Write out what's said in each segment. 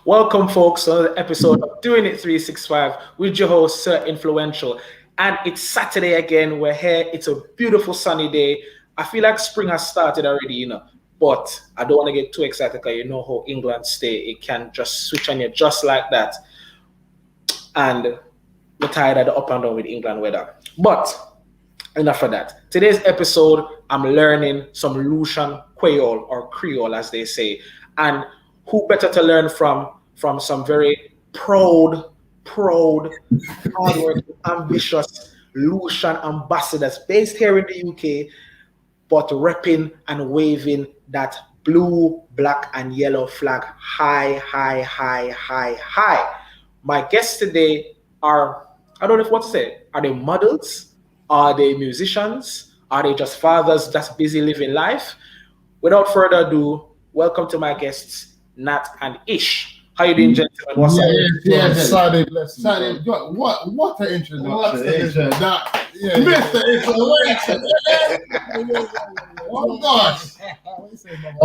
Welcome, folks, to another episode of Doing It 365 with your host, Sir Influential. And it's Saturday again. We're here. It's a beautiful sunny day. I feel like spring has started already, but I don't want to get too excited because you know how England stay. It can just switch on you just like that. And we're tired of the up and down with England weather. But enough of that. Today's episode, I'm learning some Lucian Creole or Creole, as they say. And who better to learn from some very proud, hardworking, ambitious Lucian ambassadors based here in the UK, but repping and waving that blue, black, and yellow flag high. My guests today are, I don't know what to say, are they models? Are they musicians? Are they just fathers that's busy living life? Without further ado, welcome to my guests, Nat and Ish. How you doing, gentlemen? What's up? Saturday blessing. Saturday, what an introduction. Mr. Influential. Oh gosh.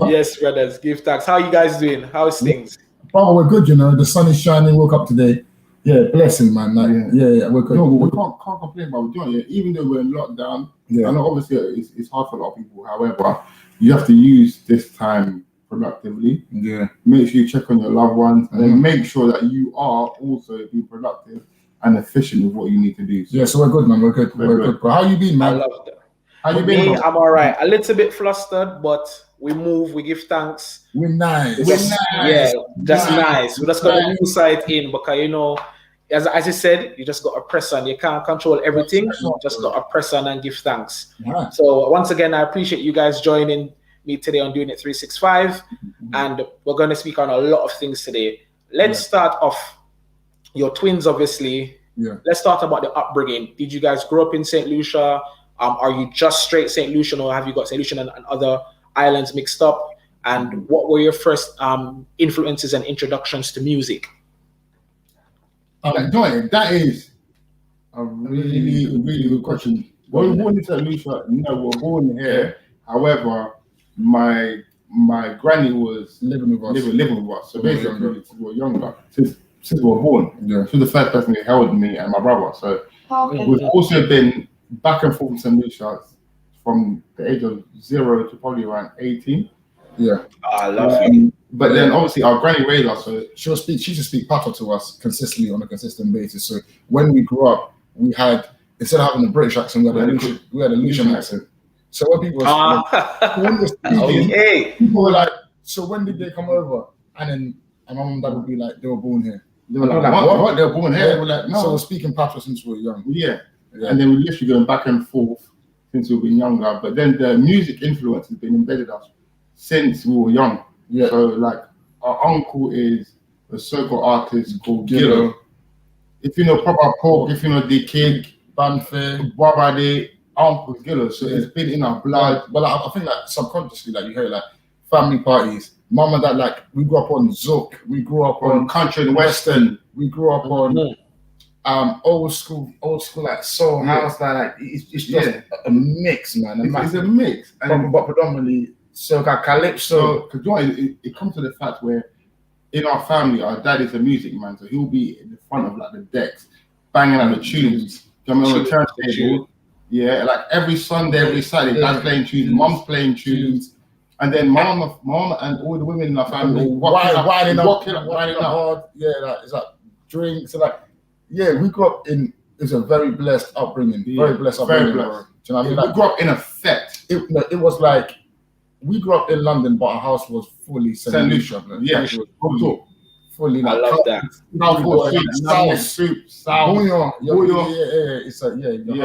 Yes, brothers, give thanks. How you guys doing? How's things? Oh, we're good, The sun is shining. Woke up today. Yeah, blessing, man. Yeah, we're good. No, we can't complain about what we're doing. Even though we're in lockdown, I know obviously it's hard for a lot of people. However, you have to use this time productively. Yeah. Make sure you check on your loved ones and then make sure that you are also being productive and efficient with what you need to do. So we're good, man. We're good. But how you been, man? I love that. How you been? Me, I'm all right. A little bit flustered, but we move, we give thanks. We're nice. Yeah, just nice. We just got a new site in because, as you said, you just got to press on. You can't control everything. You just got to press on and give thanks. Yeah. So once again, I appreciate you guys joining me today on Doing It 365. And we're going to speak on a lot of things today. Let's start off. Your twins, obviously. Yeah. Let's talk about the upbringing. Did you guys grow up in St. Lucia? Are you just straight St. Lucian, or have you got St. Lucian and other islands mixed up? And what were your first influences and introductions to music? That is a really good question. Were we born in St. Lucia? No, we were born here. However, my granny was living with us. So basically, since we were younger, since we were born, she was the first person who held me and my brother. So we've also been back and forth in St. Lucia from the age of 0 to probably around 18. Yeah. I love it. But then obviously our granny raised us, so she used to speak Patois to us consistently on a consistent basis. So when we grew up, we had, instead of having a British accent, we had a Lucian accent. So when people were speaking, people were like, so when did they come over? And then my mum and dad would be like, they were born here. They were like, what? They were born here? They were like, no. So we're speaking Patois since we were young. Yeah. And then we literally going back and forth since we've been younger. But then the music influence has been embedded us since we were young. Yeah. So like our uncle is a Soca artist called Gillo. If you know Papa Pork, if you know the King, Banfe, Babade, Uncle Gillo. So it's been in our blood. But I think like subconsciously, like you hear like family parties. Mom and dad, like we grew up on Zouk, we grew up on country and western, we grew up on old school like soul house. Like it's just a mix, man. It's a mix, but predominantly Soca, Calypso. Because it comes to the fact where in our family, our dad is a music man, so he'll be in the front of like the decks, banging out the tunes, coming on the turntable. Yeah, like every Sunday, every Saturday, dad's playing tunes, mom's playing tunes, and then mom and all the women in our family winding up hard. Yeah, like it's like drinks. So like, we grew up in. It's a very blessed upbringing. Very blessed upbringing. Do you know what I mean? Like, we grew up in effect. It was like. We grew up in London, but our house was fully St. Lucia. Yeah, fully. I love that. South. Your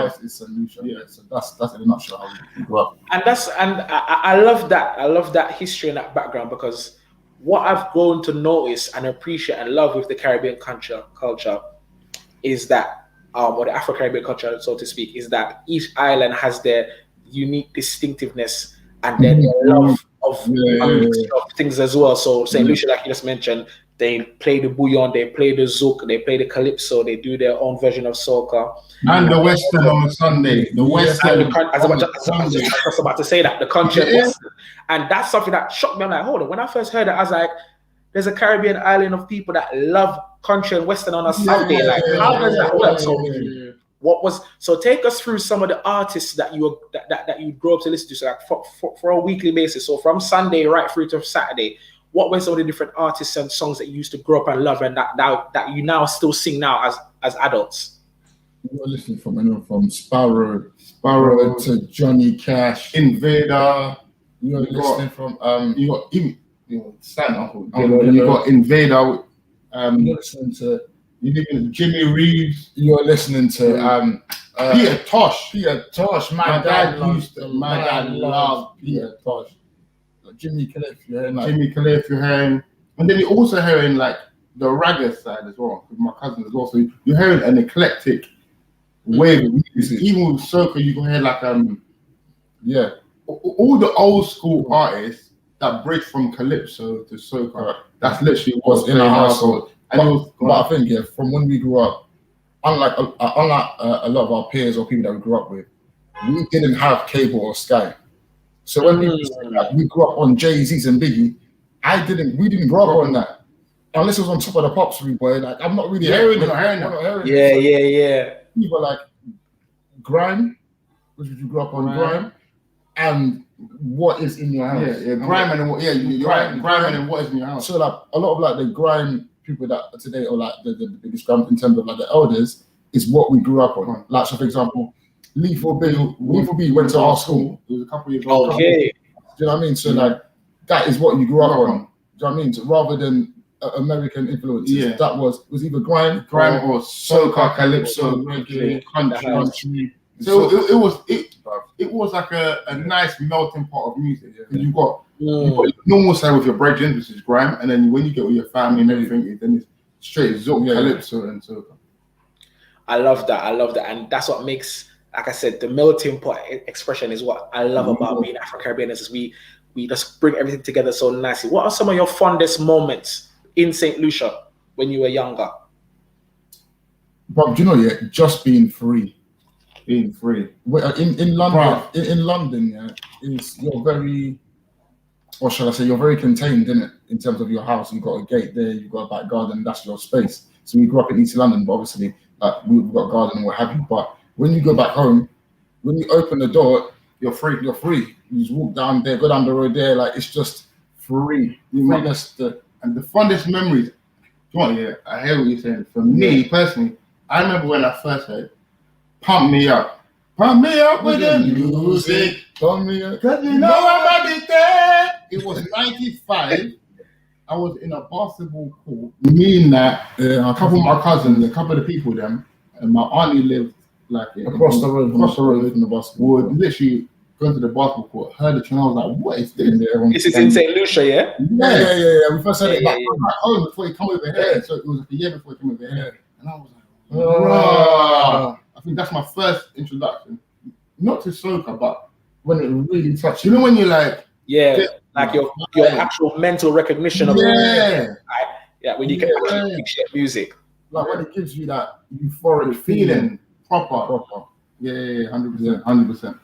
house is St. Lucia. Yeah, so that's in a nutshell how we grew up. And I love that. I love that history and that background, because what I've grown to notice and appreciate and love with the Caribbean culture is that, or the Afro-Caribbean culture, so to speak, is that each island has their unique distinctiveness and then their love of things as well. So St. Lucia, like you just mentioned, they play the bouillon, they play the zouk, they play the calypso, they do their own version of soca. And the western on a Sunday. The western. I was about to say that, the country and western. And that's something that shocked me. I'm like, hold on. When I first heard it, I was like, there's a Caribbean island of people that love country and western on a Sunday. Like, how does that work? So take us through some of the artists that you grew up to listen to, so like for a weekly basis. So from Sunday right through to Saturday, what were some of the different artists and songs that you used to grow up and love, and that you now still sing now as adults? You were listening from Sparrow to Johnny Cash, Invader. You were listening from you got Invader. You're listening to Jimmy Reeves. You're listening to Peter Tosh. My dad loved Peter Tosh. Jimmy Cliff, and then you're also hearing like the ragga side as well with my cousin as well. So you're hearing an eclectic wave of music. Even with soca, you can hear like all the old school artists that bridge from calypso to soca. That's literally what's in our household. But I think from when we grew up, unlike a lot of our peers or people that we grew up with, we didn't have cable or Sky. So when we grew up on Jay-Z's and Biggie, we didn't grow up on that. Unless it was on Top of the Pops, boy. Like, I'm not really hearing it. Yeah. People like Grime, which you grew up on, Grime, and What Is in Your House. Grime and what is in your house. So like a lot of like the Grime people that today, or like the biggest Grime in terms of like the elders, is what we grew up on. Like, so for example, Lethal B went to our school. It was a couple of years ago. Okay. Do you know what I mean? So like that is what you grew up on. Do you know what I mean? So rather than American influences, that was either grime or soca, calypso, reggae, country. So it was like a nice melting pot of music. You got your normal side with your brethren, which is grime, and then when you get with your family and everything, then it's straight zouk, calypso, and soca. I love that, and that's what makes, like I said, the melting pot expression is what I love about being Afro-Caribbean. Is we just bring everything together so nicely. What are some of your fondest moments in St. Lucia when you were younger? But do you know, just being free. In London, in London, you're very, or shall I say, you're very contained, in it, in terms of your house. You've got a gate there, you've got a back garden, that's your space. So we grew up in East London, but obviously we've got a garden and what have you. But when you go back home, when you open the door, you're free. You just walk down there, go down the road there, like it's just free. And the fondest memories. I hear what you're saying. For me personally, I remember when I first heard Pump Me Up with the music. Pump me up, cause you know I'm addicted. It was 95. I was in a basketball court. Me and that, a couple of my cousins, a couple of the people them, and my auntie lived like across the road from the basketball. Would literally go to the basketball court, heard the tune. I was like, "What is this?" This is in St. Lucia, yeah. We first heard it back home before he come over here. So it was like a year before he came over here, and I was like, I think that's my first introduction, not to soca, but when it really touched you. You know when you're like, like your actual mental recognition of when you can actually appreciate music, like when it gives you that euphoric feeling, proper. 100%.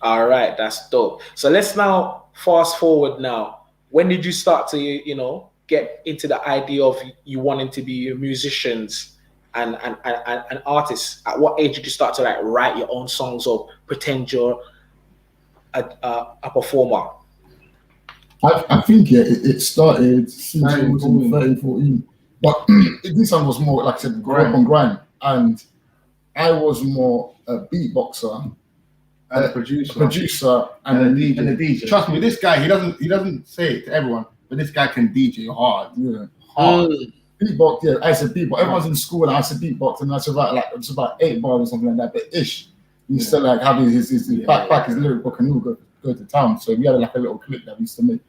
All right, that's dope. So let's now fast forward. Now, when did you start to get into the idea of you wanting to be musicians and artists? At what age did you start to like write your own songs or pretend you're a performer? I think it started since 13, 14. But this one was more, like I said, grew up on grime, and I was more a beatboxer, and a producer, and a DJ. Trust me, this guy he doesn't say it to everyone, but this guy can DJ hard. Beatbox, I said beatbox. Everyone's in school and I said beatbox, and that's about it's about 8 bars or something like that. But Ish, he's still like having his backpack, his lyric book, and he'll go to town. So we had like a little clip that we used to make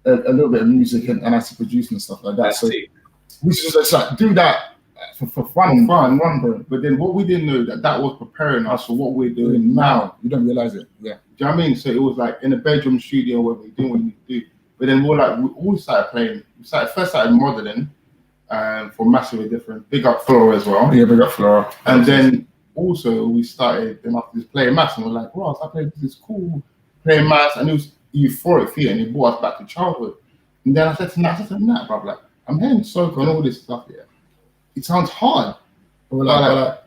a little bit of music and I used to produce and stuff like that. So we used to just like do that for fun, bro. But then what we didn't know that was preparing us for what we're doing now. You don't realize it. Yeah. Do you know what I mean? So it was like in a bedroom studio where we're doing what we need to do. But then we all started playing. We started modeling for massively different. Big up Flora as well. Yeah, big up Flora. And then also we started then after this playing maths, and we're like, wow, I played this cool playing maths, and it was euphoric feeling. It brought us back to childhood. And then I said to Nat, bro, like, I'm hearing soca and all this stuff here. It sounds hard. I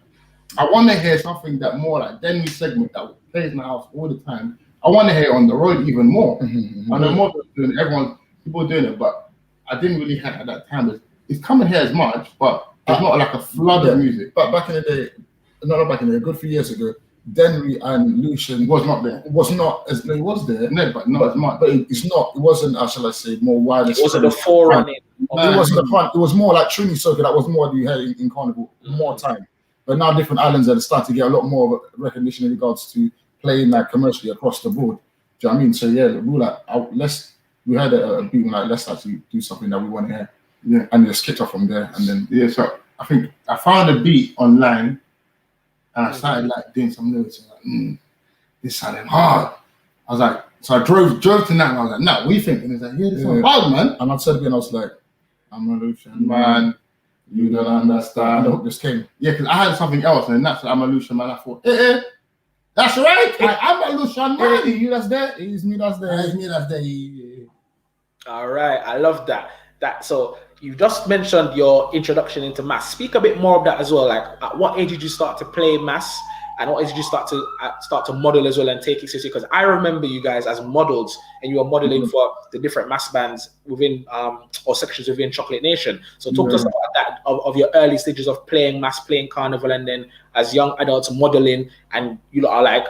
want to hear something that more like Dennery segment that plays in the house all the time. I want to hear it on the road even more. I know more people doing it. People doing it, but I didn't really have at that time. It's coming here as much, but it's not like a flood of music. But back in the day, not back in the day, a good few years ago, Dennery and Lucian was not there. Was not as no, he was there. No, but not as much. But it's not. It wasn't. How shall I say? More widely. It wasn't the forerunning. It wasn't the front. It was more like Trini Soca. That was more you had in Carnival. More time. But now different islands are starting to get a lot more recognition in regards to playing like commercially across the board. Do you know what I mean? So yeah, we were like, we had a beat like let's actually do something that we want to hear. Yeah, and just kicked off from there, and then yeah. So I think I found a beat online, and I started like doing some lyrics. And like, this sounded hard. I was like, so I drove to Nat, and I was like, Nat, what are you thinking? He's like, yeah, this sounds hard, man. And I said again, I was like, I'm a Lucian man. You don't understand. And the hook just came. Yeah, because I had something else, and that's I'm a Lucian man. I thought, that's right. I'm a Lucian man. You that's there. It's me that's there. It's me that's there. Yeah. All right, I love that. So you just mentioned your introduction into mass. Speak a bit more of that as well. Like, at what age did you start to play mass, and what age did you start to model as well and take it seriously? Because I remember you guys as models, and you were modeling for the different mass bands within or sections within Chocolate Nation. So talk to us about that of your early stages of playing mass, playing Carnival, and then as young adults modeling, and you lot are like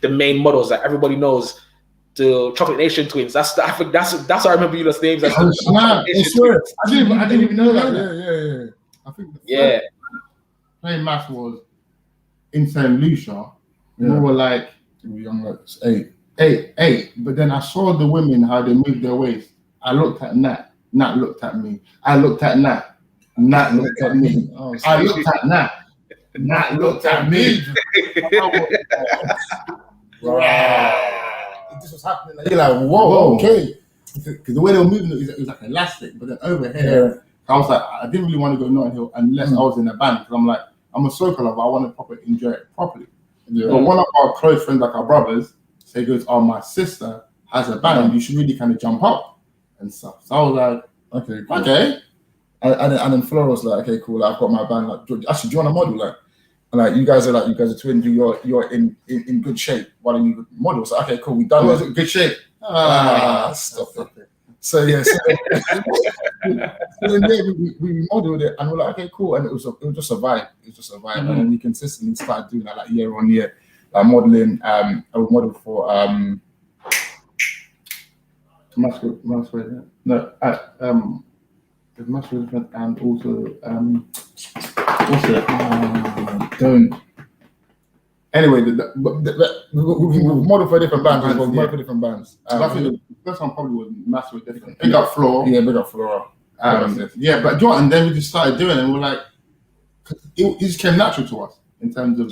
the main models that everybody knows. The Chocolate Nation twins. I think that's what I remember you lot's names. I didn't even know that. Yeah. I think the playing mass was in St. Lucia. We were like young, like 8. But then I saw the women how they moved their waist. I looked at Nat. Nat looked at me. I looked at Nat. Nat looked at me. I looked at Nat. Nat looked at me. This was happening. Like, you're like, whoa, okay. Because the way they were moving, it was like elastic. But then over here, I was like, I didn't really want to go Notting Hill unless I was in a band. Because I'm like, I'm a Soca lover. I want to properly enjoy it properly. Yeah. But one of our close friends, like our brothers, he goes, oh, my sister has a band. You should really kind of jump up and stuff. So I was like, okay, cool. Okay. And then Flora was like, okay, cool. I've got my band. Like, actually, do you want to model? Like you guys are twins. You're in good shape. Why don't you model? So okay, cool. We done it. Good shape. Stop it. So yeah, so then we modeled it, and we're like, okay, cool. And it was just a vibe. It was just a vibe, and then we consistently started doing that like year on year, modeling. I would model for Masquerade. No, Masquerade and also what's it? Don't. Anyway, we model for different bands. I think the first one probably was massively different. Big up Flora. Yeah, big up Flora. Yeah, but and then we just started doing it, and we're like, it just came natural to us in terms of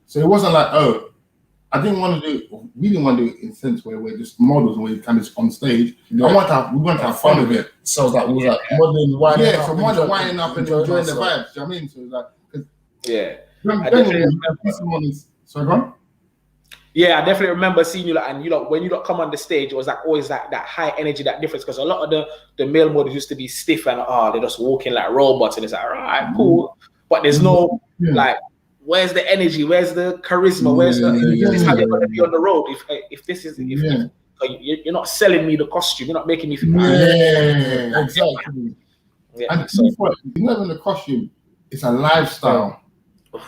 So it wasn't like, oh, I didn't want to do it. We didn't want to do it in a sense where we're just models and we're kind of on stage. Yeah. We want to have fun with it. So it was like, modeling, winding up. So modeling, winding up and enjoying the vibes. Do you know what I mean? So it was like, Sorry, go on. Yeah, I definitely remember seeing you, and when you come on the stage, it was like always that high energy, that difference. Because a lot of the male models used to be stiff and they're just walking like robots, and it's like, all right, cool, but there's no like, where's the energy? Where's the charisma? Where's this is how you're gonna be on the road? If this is you're not selling me the costume, you're not making me feel. Exactly. Yeah, and so, not even the costume, it's a lifestyle.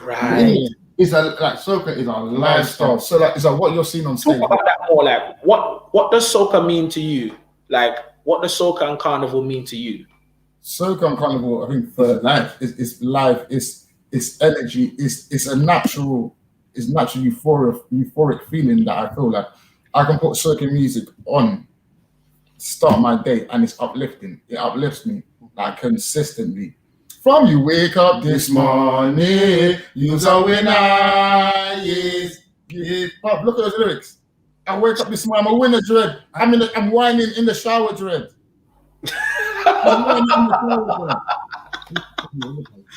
Right. It's like Soca is a lifestyle. So like, it's like what you're seeing on stage. Talk about that more. Like, what does Soca mean to you? Like, what does Soca and Carnival mean to you? Soca and Carnival, I think, for life, it's life. It's energy. It's natural euphoric feeling that I feel like I can put Soca music on, start my day, and it's uplifting. It uplifts me like consistently. From you wake up this morning, you's a winner, yes. Pop, look at those lyrics. I wake up this morning, I'm a winner, dread. I'm whining in the shower, dread.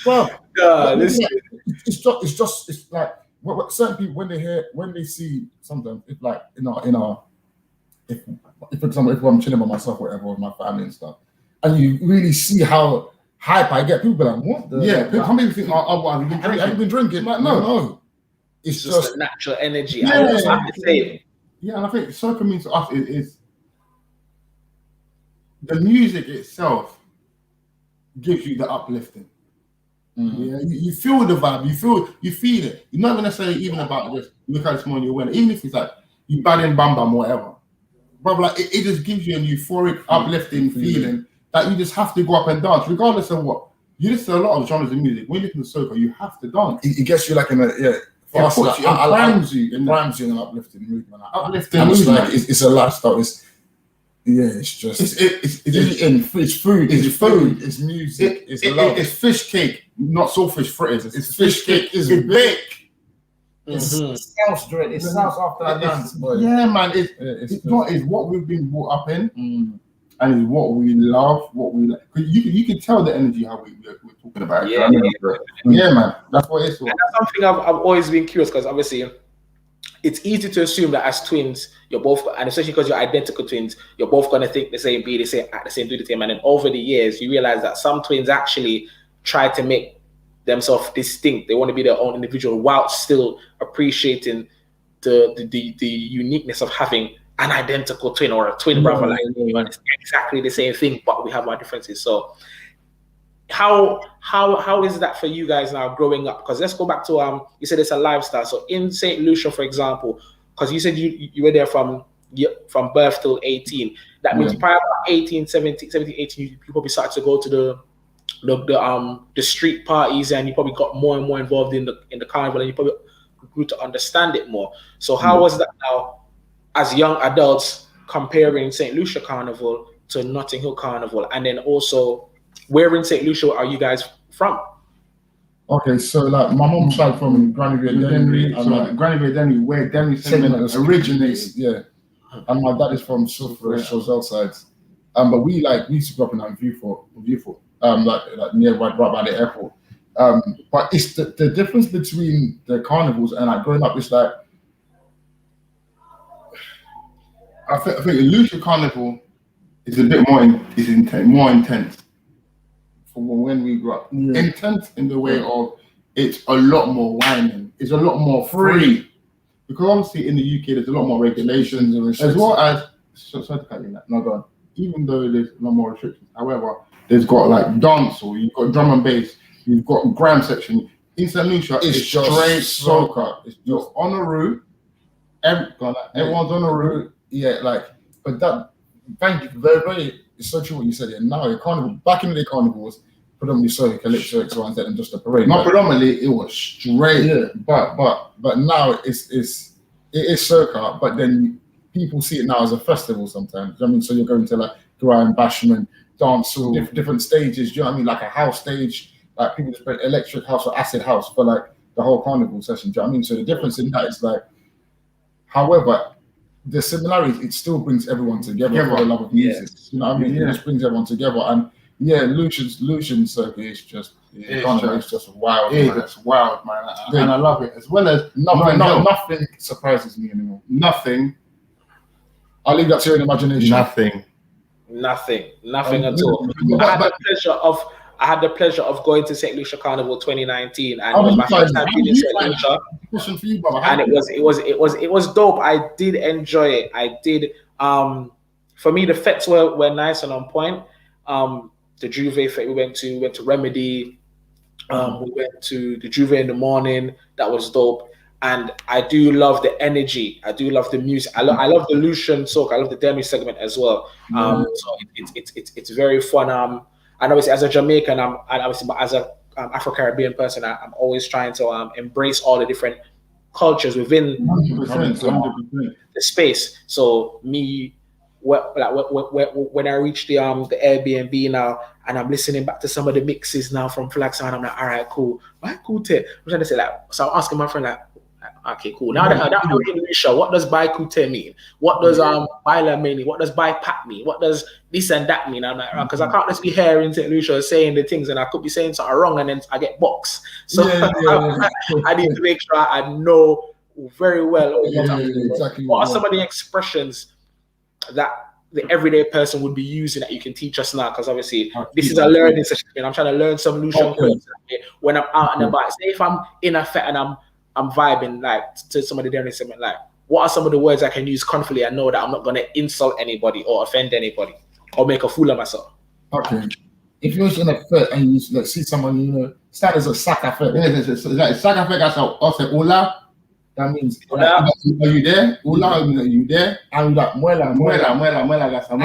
God, it's like what certain people when they see sometimes, if like if for example, if I'm chilling by myself, whatever, with my family and stuff, and you really see how hype I get. People are like, what? Some people think, have you been drinking? Like, no. It's just a natural energy. Yeah, I just have to say. Yeah, and I think soca means to us is the music itself gives you the uplifting. Yeah, you feel the vibe, you feel it. You're not gonna say even about this. Look at this morning, you're winning. Even if it's like you bad in bam bam, whatever. But like it just gives you a euphoric, uplifting feeling that you just have to go up and dance, regardless of what. You listen to a lot of genres of music. When you listen to soca, you have to dance. It gets you like in a It primes you in an uplifting movement. Uplifting movement. Like it's a lifestyle. It's just it's eating, it's food, it's music, it's love. It's fish cake, not saltfish fritters. It's fish cake, it's bake. It sounds great. It sounds after that dance, boy. Yeah, man. It's what we've been brought up in, and it's what we love, what we like. Because you can tell the energy how we're talking about it. Yeah, man. That's what it's. And that's something I've always been curious, because obviously it's easy to assume that as twins, you're both, and especially because you're identical twins, you're both going to think the same, be the same, act the same, do the same. And then over the years, you realize that some twins actually try to make themselves distinct. They want to be their own individual while still appreciating the uniqueness of having an identical twin or a twin brother. Like, it's exactly the same thing, but we have our differences. So how is that for you guys now growing up? Because let's go back to you said it's a lifestyle. So in St. Lucia, for example, because you said you were there from birth till 18. That means probably about 18, 18, you probably started to go to the street parties, and you probably got more and more involved in the carnival, and you probably grew to understand it more. So how was that now as young adults comparing St. Lucia Carnival to Notting Hill Carnival? And then also, where in St. Lucia are you guys from? Okay, so like my mom's side from Dennery, and Dennery, where Dennery segment originates. Yeah, and my dad is from Soca side. But we used to grow up in Viewfort, like near right by the airport. But it's the difference between the carnivals and like growing up. It's like I think the Lucia Carnival is a bit more intense from when we grew up. Yeah. Intense in the way of it's a lot more whining. It's a lot more free. Because obviously in the UK there's a lot more regulations and restrictions. As well as even though there's a lot more restrictions. However, there's got like dancehall, you've got drum and bass, you've got gram section. In St. Lucia, it's straight soca. It's just on a route. Everyone's on a route. Yeah, but that, thank you, very, it's so true what you said. Yeah, now carnival, back in the day, carnival was predominantly soca, calypso, X, Y, and Z, and just a parade. Not predominantly, it was straight. Yeah, but now it is soca, but then people see it now as a festival sometimes. I mean, so you're going to like grime, bashment, dancehall, different stages. Do you know what I mean? Like a house stage, like people just play electric house or acid house for like the whole carnival session. Do you know what I mean? So the difference in that is like, however, the similarities, it still brings everyone together for the love of music. Yes. You know what I mean? Yeah. It just brings everyone together. And yeah, Lucian circuit is just wild. It's wild, man. And I love it. As well as nothing surprises me anymore. Nothing. I'll leave that to your imagination. Nothing at all. I had the pleasure of going to St. Lucia Carnival 2019, and it was my first time being in St. Lucia. Question for you, brother. And it was dope. I did enjoy it. I did. For me, the fetes were nice and on point. The Juve fete we went to Remedy. We went to the Juve in the morning. That was dope. And I do love the energy. I do love the music. I love the Lucian soca. I love the Dennery segment as well. So it's very fun. And obviously, as a Jamaican, and obviously as a Afro-Caribbean person, I'm always trying to embrace all the different cultures within 100%. the space. So me, when I reach the Airbnb now, and I'm listening back to some of the mixes now from Flagsound, I'm like, all right, cool. Why cool? I'm trying to say so I'm asking my friend like, okay, cool. Now that we're in Lucia, what does Bai Kute mean? What does Baila mean? What does Bai Pat mean? What does this and that mean? I'm like, because I can't just be here in St. Lucia saying the things, and I could be saying something wrong, and then I get boxed. So I need to make sure I know very well exactly what are some of the expressions that the everyday person would be using that you can teach us now? Because obviously this is a learning session. I'm trying to learn some Lucian words when I'm out and about. Say if I'm in a fet and I'm vibing like to some of the Dennery segment, like what are some of the words I can use confidently and know that I'm not going to insult anybody or offend anybody or make a fool of myself? Okay. If you're in a fet and you see someone, start as a Soca fet. It's like Soca fet. That's how say hola. That means are you there? Hola, are you there? I'm like muela. That's I'm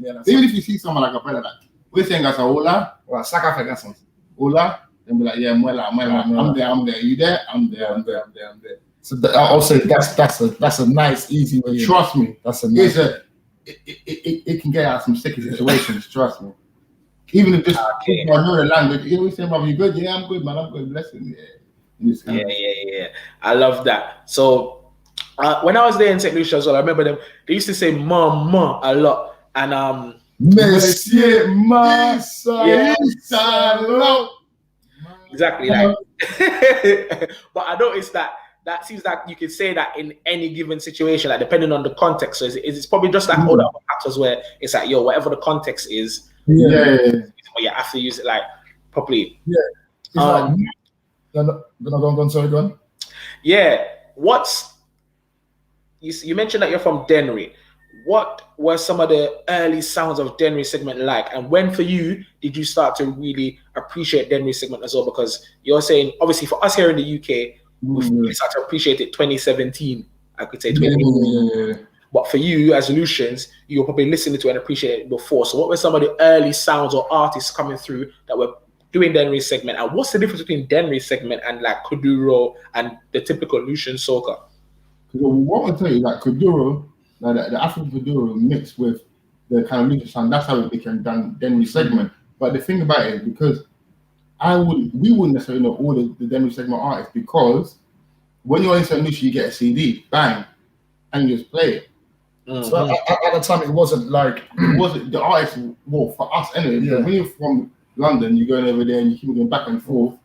there. Even if you see someone like a brother, like we're saying that's a hola, well, Soca fet, that's something. Hola, and be like, yeah, muela. I'm there. You there? I'm there. So I'll say that's a nice, easy way. Trust me, that's a nice. It can get out of some sticky situations. Trust me. Even if just people know the language, you always say, "Mom, you good? Yeah, I'm good, man. I'm good. Blessing." Yeah. I love that. So when I was there in St. Lucia as well, I remember they used to say "mama" a lot, and Monsieur Massa. Exactly, like. But I noticed that seems like you can say that in any given situation, like depending on the context. So it's probably just like all the actors where it's like, yo, whatever the context is, you have to use it like properly. Yeah. Go on. Yeah. You mentioned that you're from Dennery. What were some of the early sounds of Dennery segment like? And when for you did you start to really appreciate Dennery segment as well? Because you're saying, obviously for us here in the UK, we started to appreciate it 2017, I could say 2018. But for you as Lucians, you were probably listening to and appreciating it before. So what were some of the early sounds or artists coming through that were doing Dennery segment? And what's the difference between Dennery segment and like Kuduro and the typical Lucian soca? What I'll tell you, like Kuduro, like the African Kuduro mixed with the kind of Lucian sound, that's how it became Dennery segment. But the thing about it is because we wouldn't necessarily know all the Dennery segment artists, because when you're in St. Lucia, you get a CD, bang, and you just play it. So at the time, it wasn't like the artists. Well, for us anyway. When you're from London, you're going over there and you keep going back and forth.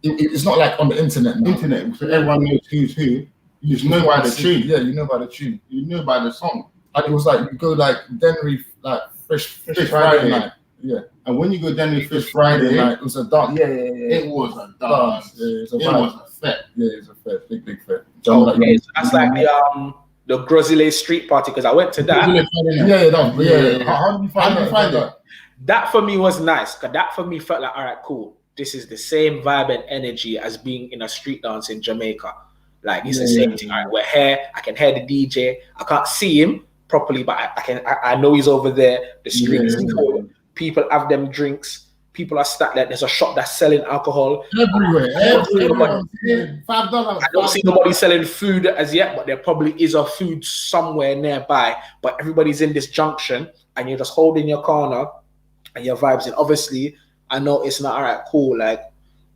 It's not like on the internet now. So everyone knows who's who. You just know by the tune. Yeah, you know by the tune. You know by the song. And it was like you go like Dennery, like Fish Friday night. Yeah. And when you go Dennery Fish Friday night, it was a dance. Yeah. It was a dance. It was a fete. Yeah, it was a fete. Big fete. Okay, so that's like the Grozile street party, because I went to that. How did you find that? That for me was nice, because that for me felt like, all right, cool. This is the same vibe and energy as being in a street dance in Jamaica. Like it's the same thing. All right, we're here. I can hear the DJ. I can't see him properly, but I know he's over there. The streets full. People have them drinks. People are stacked there. There's a shop that's selling alcohol everywhere. $5. I don't see nobody selling food as yet, but there probably is a food somewhere nearby. But everybody's in this junction, and you're just holding your corner and your vibes. And obviously, I know it's not all right, cool. Like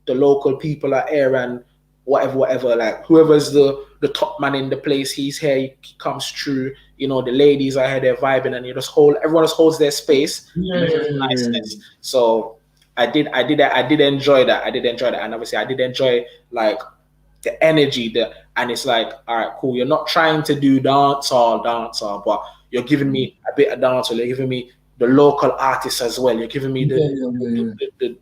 the local people are here and whatever. Like whoever's the top man in the place, he's here. He comes through. You know, the ladies are here, they're vibing, and everyone just holds their space. So I did enjoy that. And obviously I did enjoy like the energy and it's like, all right, cool. You're not trying to do dancehall, but you're giving me a bit of dancehall. You're giving me the local artists as well. You're giving me the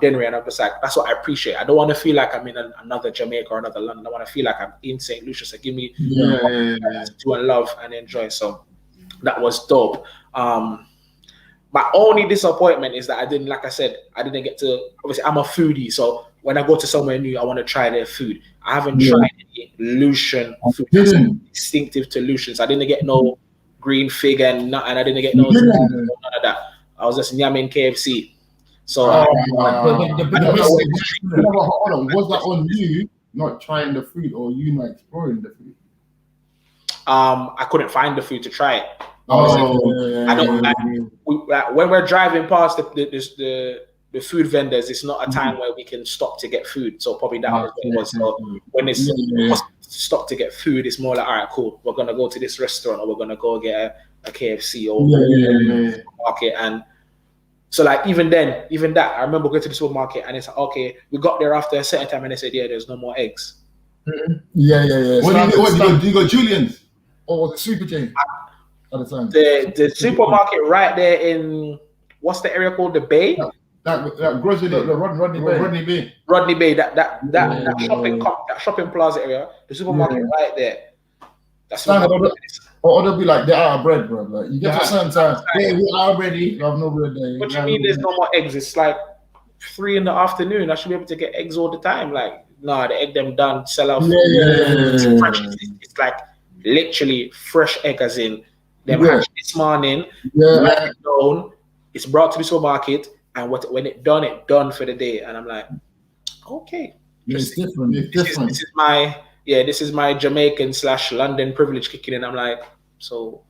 Dennery, and I'm just like, that's what I appreciate. I don't want to feel like I'm in another Jamaica or another London. I want to feel like I'm in St. Lucia. So give me to and love and enjoy. So that was dope. My only disappointment is that I didn't get to, obviously I'm a foodie, so when I go to somewhere new, I want to try their food. I haven't tried any Lucian food that's distinctive to Lucian. So I didn't get no green fig and I didn't get none of that. I was just yamming KFC. So was that on you not trying the food or you not exploring the food? I couldn't find the food to try it. I don't. When we're driving past the food vendors, it's not a time where we can stop to get food. So probably that was what it was. So when it's stop to get food, it's more like, all right, cool. We're gonna go to this restaurant or we're gonna go get a KFC or market. And so like even that, I remember going to the supermarket and it's like, okay, we got there after a certain time and they said, yeah, there's no more eggs. What do you go, Julian's? Or was it Super J at the time? The supermarket right there in what's the area called? The Bay? That grocery, Rodney Bay. Rodney Bay, that shopping plaza area, the supermarket right there. That's or they'll be like, they're out of bread, bro. Like, you get to a certain time, hey, we're out already. You have no bread there. What you mean there's no more eggs? It's like 3 in the afternoon. I should be able to get eggs all the time. Like, nah, the egg them done, sell out. It's fresh. It's like literally fresh egg, as in them hatched this morning. Down, it's brought to the supermarket, and when it done for the day. And I'm like, okay, it's different. This is my Jamaican / London privilege kicking in. I'm like, so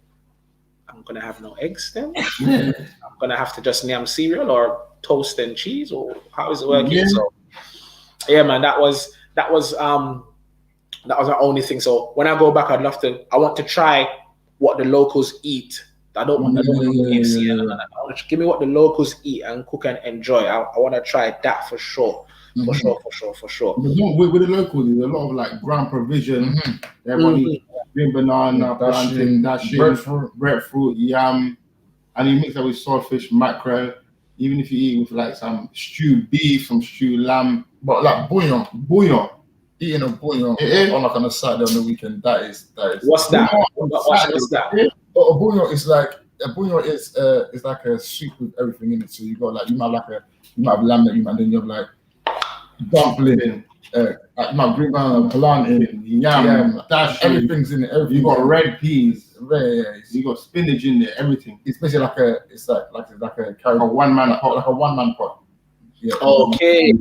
I'm gonna have no eggs then? I'm gonna have to just name cereal or toast and cheese, or how is it working? So yeah, man, that was our only thing. So when I go back, I want to try what the locals eat. I don't want KFC. I want to give me what the locals eat and cook and enjoy. I want to try that for sure. For sure. With the locals, there's a lot of like ground provision. Everybody green banana, plantain, breadfruit, yam, and you mix that with swordfish, mackerel. Even if you eat with like some stewed beef, some stewed lamb, but like bouillon. Eating a bouillon on like on a Saturday on the weekend. That is. What's that? What's that? But a bouillon is like a soup with everything in it. So you got like you might have lamb that and then you have like dumpling, like my green banana, plantain, yam, everything's in it. You got red peas, you got spinach in there, everything. It's basically like a one-man pot. Yeah. Okay.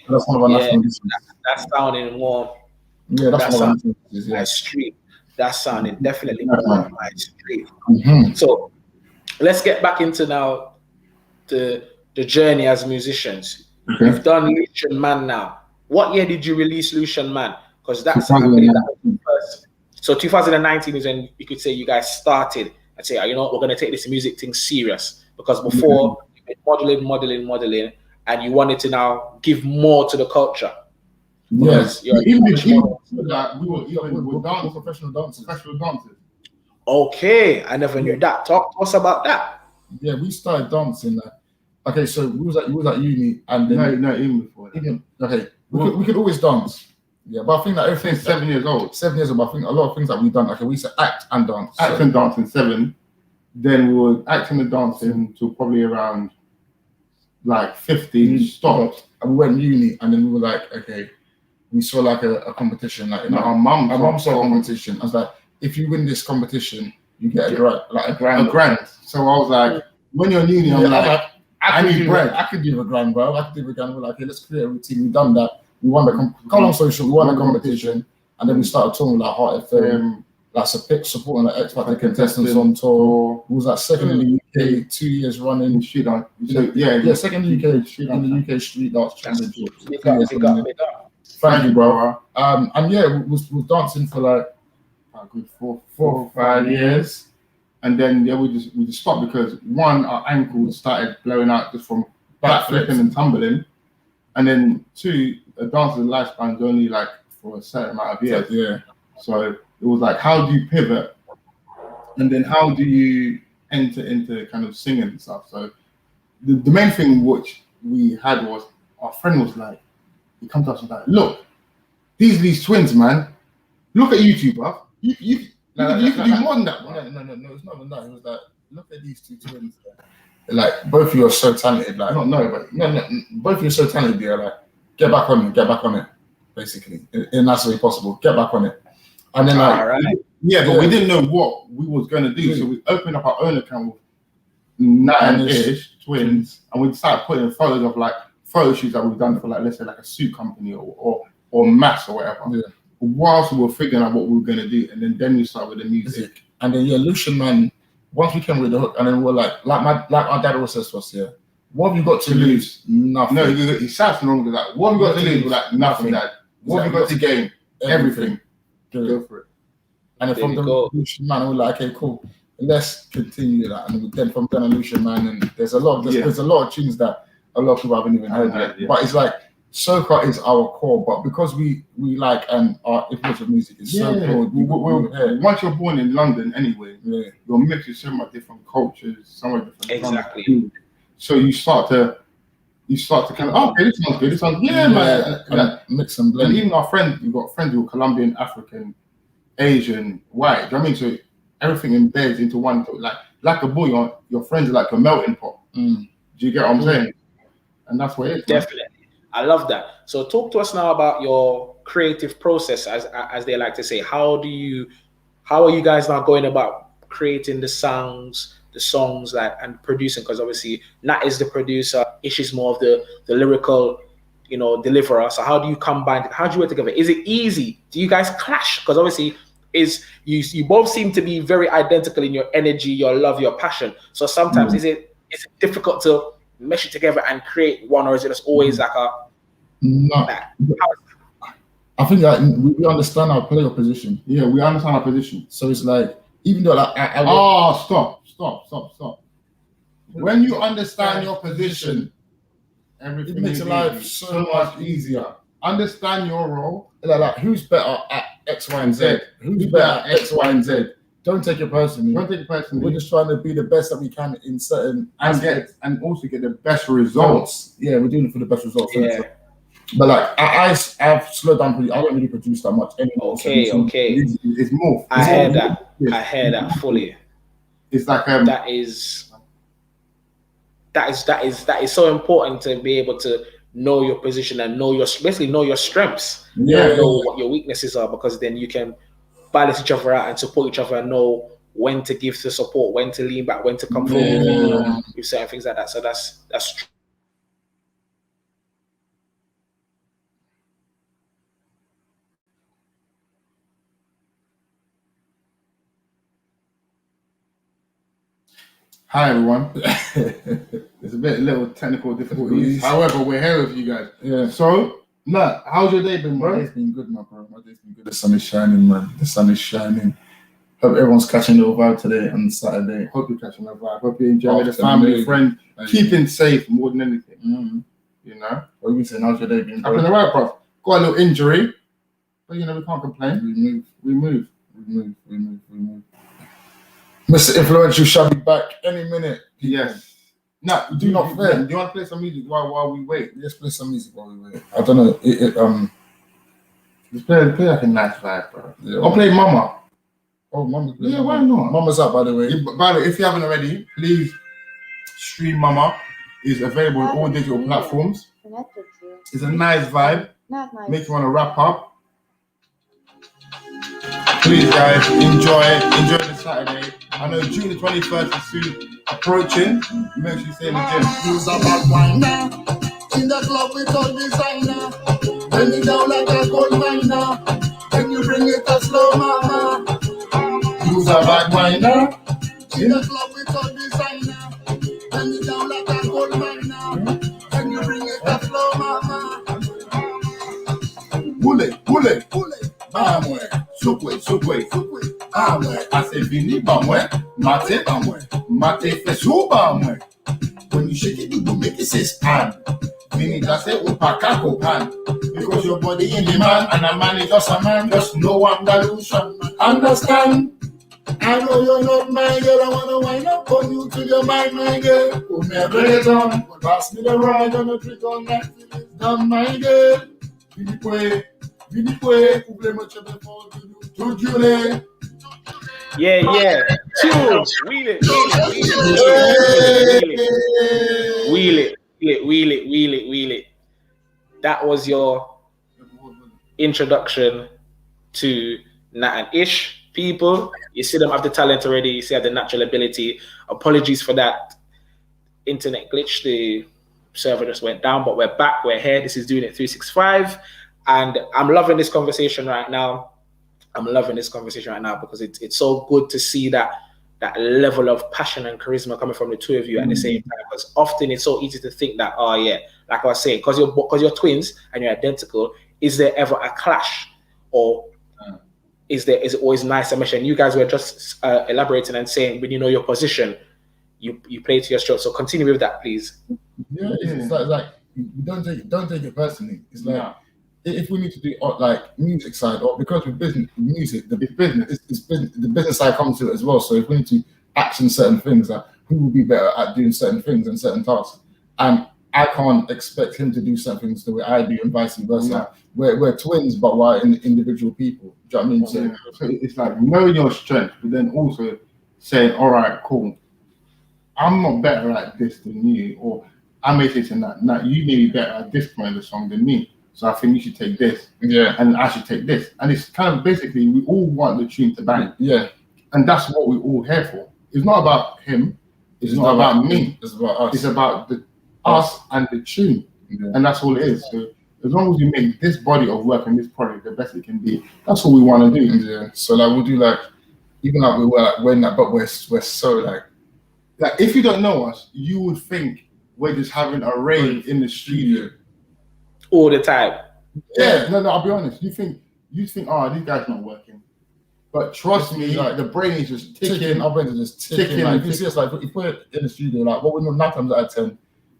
That's one of our national dishes. That's sounding more. Yeah, that's one of our national dishes. My street. That's sounding definitely more on my street. So let's get back into now the journey as musicians. You've done Lucian Man now. What year did you release Lucian Man? Because I believe that was the first. So 2019 is when you could say you guys started and say, you know what, we're going to take this music thing serious. Because before, you were modeling, and you wanted to now give more to the culture. Yes. We were professional dancers. Okay, I never knew that. Talk to us about that. Yeah, we started dancing. Okay, so we was at uni, and then even before that. We could always dance. Yeah, but I think that everything's 7 years old. 7 years old. But I think a lot of things that we've done. Okay, we used to act and dance. And dancing 7. Then we were acting and dancing to probably around like 15. Stopped, and we went uni, and then we were like, okay, we saw like a competition, like our mum saw a competition. I was like, if you win this competition, you get a grand. So I was like, when you're in uni, I'm like, I need bread. I could give a grand, bro. We're like, okay, let's create a routine. We've done that. We won the Social. We won the competition, and then we started touring with like Heart FM, like supporting the X Factor contestants on tour. We was like second in the UK 2 years running. Second in the UK street dance championships. Big up. Thank you, bro. And yeah, we was dancing for like a good 4 or 5 years. And then we just stopped because one, our ankles started blowing out just from backflipping and tumbling, and then 2, a dancer's lifespan is only like for a certain amount of years. Yeah. So it was like, how do you pivot, and then how do you enter into kind of singing and stuff? So the main thing which we had was our friend was like, he comes to us and was like, look, these twins, man, look at you, bro. You can do more than that, bro. No, it's not even that. It was like, look at these 2 twins. Like, both of you are so talented. Like, both of you are so talented. Yeah, like, get back on it, basically, in the nicest way possible. Get back on it. And then, but we didn't know what we was going to do. So we opened up our own account with Nat and Ish, twins, and we started putting photos of like photo shoots that we've done for like, let's say like a suit company or Mass or whatever. Yeah. Whilst we were figuring out what we were going to do, and then we started with the music. And then Lucian Man, once we came with the hook, and then we're like our dad always says to us, what have you got to lose? Nothing. No, he sounds wrong with that. What have you got to lose? We're like, nothing, Dad. What have you got to gain? Everything. Go for it. And then from the Lucian Man, we're like, okay, cool. Let's continue that. And then from then on Lucian Man, and there's a lot of tunes that a lot of people haven't even heard yet. Yeah. But it's like Soca is our core, but because we like our influence of music is so broad. Once you're born in London, anyway, you're mixed with so much different cultures, so much different. Exactly. So you start to kind of okay, this sounds good. This sounds man. Mix and blend. And even our friends, you've got friends who are Colombian, African, Asian, white. Do you know what I mean? So everything embeds into one. Like a boy, your friends are like a melting pot. Do you get what I'm saying? And that's what it is. Definitely. I love that. So talk to us now about your creative process, as they like to say. How are you guys now going about creating the songs and producing? Because obviously Nat is the producer, Ish is more of the lyrical, deliverer. So how do you combine it? How do you work together? Is it easy? Do you guys clash? Because obviously you both seem to be very identical in your energy, your love, your passion. So sometimes is it difficult to mesh it together and create one, or is it just always like a no? I think that we understand our player position. Yeah, we understand our position. So it's like, even though stop. When you understand your position, everything it makes life so much easier. Understand your role. Like who's better at X, Y, and Z? Who's better at X, Y, and Z? Don't take it personally. We're just trying to be the best that we can in certain aspects and also get the best results. Yeah, we're doing it for the best results. Yeah. But like I've slowed down pretty. I don't really produce that much anymore. Okay. It's more. I hear that fully. It's like that is so important to be able to know your position and know your strengths. Yeah. Know what your weaknesses are, because then you can balance each other out and support each other and know when to give the support, when to lean back, when to come forward, with certain things like that. So that's true. Hi everyone. There's a little technical difficulties. However, we're here with you guys. Yeah. So, Nat, how's your day been, bro? My day's been good, my bro. My day's been good. The sun is shining, man. The sun is shining. Hope everyone's catching a little vibe today on Saturday. Hope you're catching a vibe. Hope you're enjoying the family, friend, keeping safe more than anything. You know? What are you saying? How's your day been, bro? I've been alright, bro. Got a little injury, but we can't complain. We move. Mr. Influential shall be back any minute. Yes. Now, do you want to play some music while we wait? Let's play some music while we wait. I don't know. Let's play like a nice vibe, bro. Yeah, I'll play Mama. Oh, Mama. Yeah, why not? Mama's up, by the way. By the way, if you haven't already, please stream Mama. It's available on all digital platforms. It's a nice vibe. Make you want to wrap up. Please, guys, enjoy the Saturday. I know June the 21st is soon approaching. Make sure you stay in the gym. Use a bad wine now. In the club with all designer. Bring it down like a gold miner. Then you bring it a slow mama. Use a bad wine now. In the club with all designer. Bring it down like a gold miner. Then you bring it a slow mama. Pull it. Bamwe, sukwe. Amwe, ase vini bamwe, mate fesu bamwe. When you shake it, you make it say stand. Vini just say upaka go pan. Because your body in the man, and a man is just a man. Just know I'm the Lucian. Understand? I know you're not my girl. I wanna wind up on you till you're mine, my girl. Put me a plate on, pass me the ride on the trick on that. It's done, my girl. Vini kwe, ouble much of the phone to Julie. Yeah. Tunes. Wheel it. That was your introduction to Nat and Ish. People, you see them have the talent already. You see have the natural ability. Apologies for that internet glitch. The server just went down, but we're back. We're here. This is Doing It 365. And I'm loving this conversation right now. Because it's so good to see that level of passion and charisma coming from the two of you at the same time. Because often it's so easy to think that, like I was saying, because you're twins and you're identical, is there ever a clash, or is it always nice to mesh? And you guys were just elaborating and saying, when you know your position, you play to your strength. So continue with that, please. Yeah, it's like don't take it personally. It's like if we need to do like music side, or because with business music, the business side comes to it as well. So if we need to action certain things, like who will be better at doing certain things and certain tasks, and I can't expect him to do certain things the way I do, and vice versa. We're twins, but we're individual people. Do you know what I mean? So it's like knowing your strength, but then also saying, all right, cool, I'm not better at this than you, or I may say to Nat, you may be better at this point of the song than me. So I think you should take this, and I should take this. And it's kind of basically we all want the tune to bang, and that's what we're all here for. It's not about him, it's not about me, it's about us. It's about us and the tune, and that's all it is. So as long as you make this body of work and this product the best it can be, that's what we want to do. Yeah. So like we'll do like even like we were like when that, but we're so like if you don't know us, you would think we're just having a rave in the studio all the time. Yeah, no, I'll be honest. You think, oh, these guys not working, but trust me, like the brain is just ticking. Our brains are just ticking. Like, you see us, like if we're in the studio, like what we know 9 times out of 10,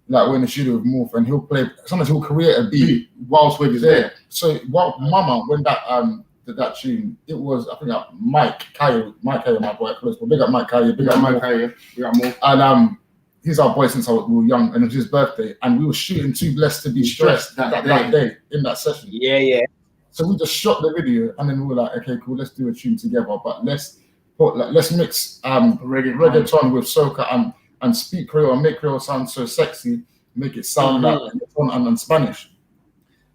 like we're in the studio with Morph, and he'll play. Sometimes he'll create a beat whilst we're just there. So what Mama, when that tune, it was I think Mike Kaya, my boy, close. But big up Mike Kaya, big up Morph, and he's our boy since we were young, and it was his birthday, and we were shooting Too Blessed to Be Stressed that day in that session. Yeah. So we just shot the video, and then we were like, okay, cool, let's do a tune together, but let's mix reggaeton with soca and speak Creole and make Creole sound so sexy, make it sound like reggaeton and Spanish.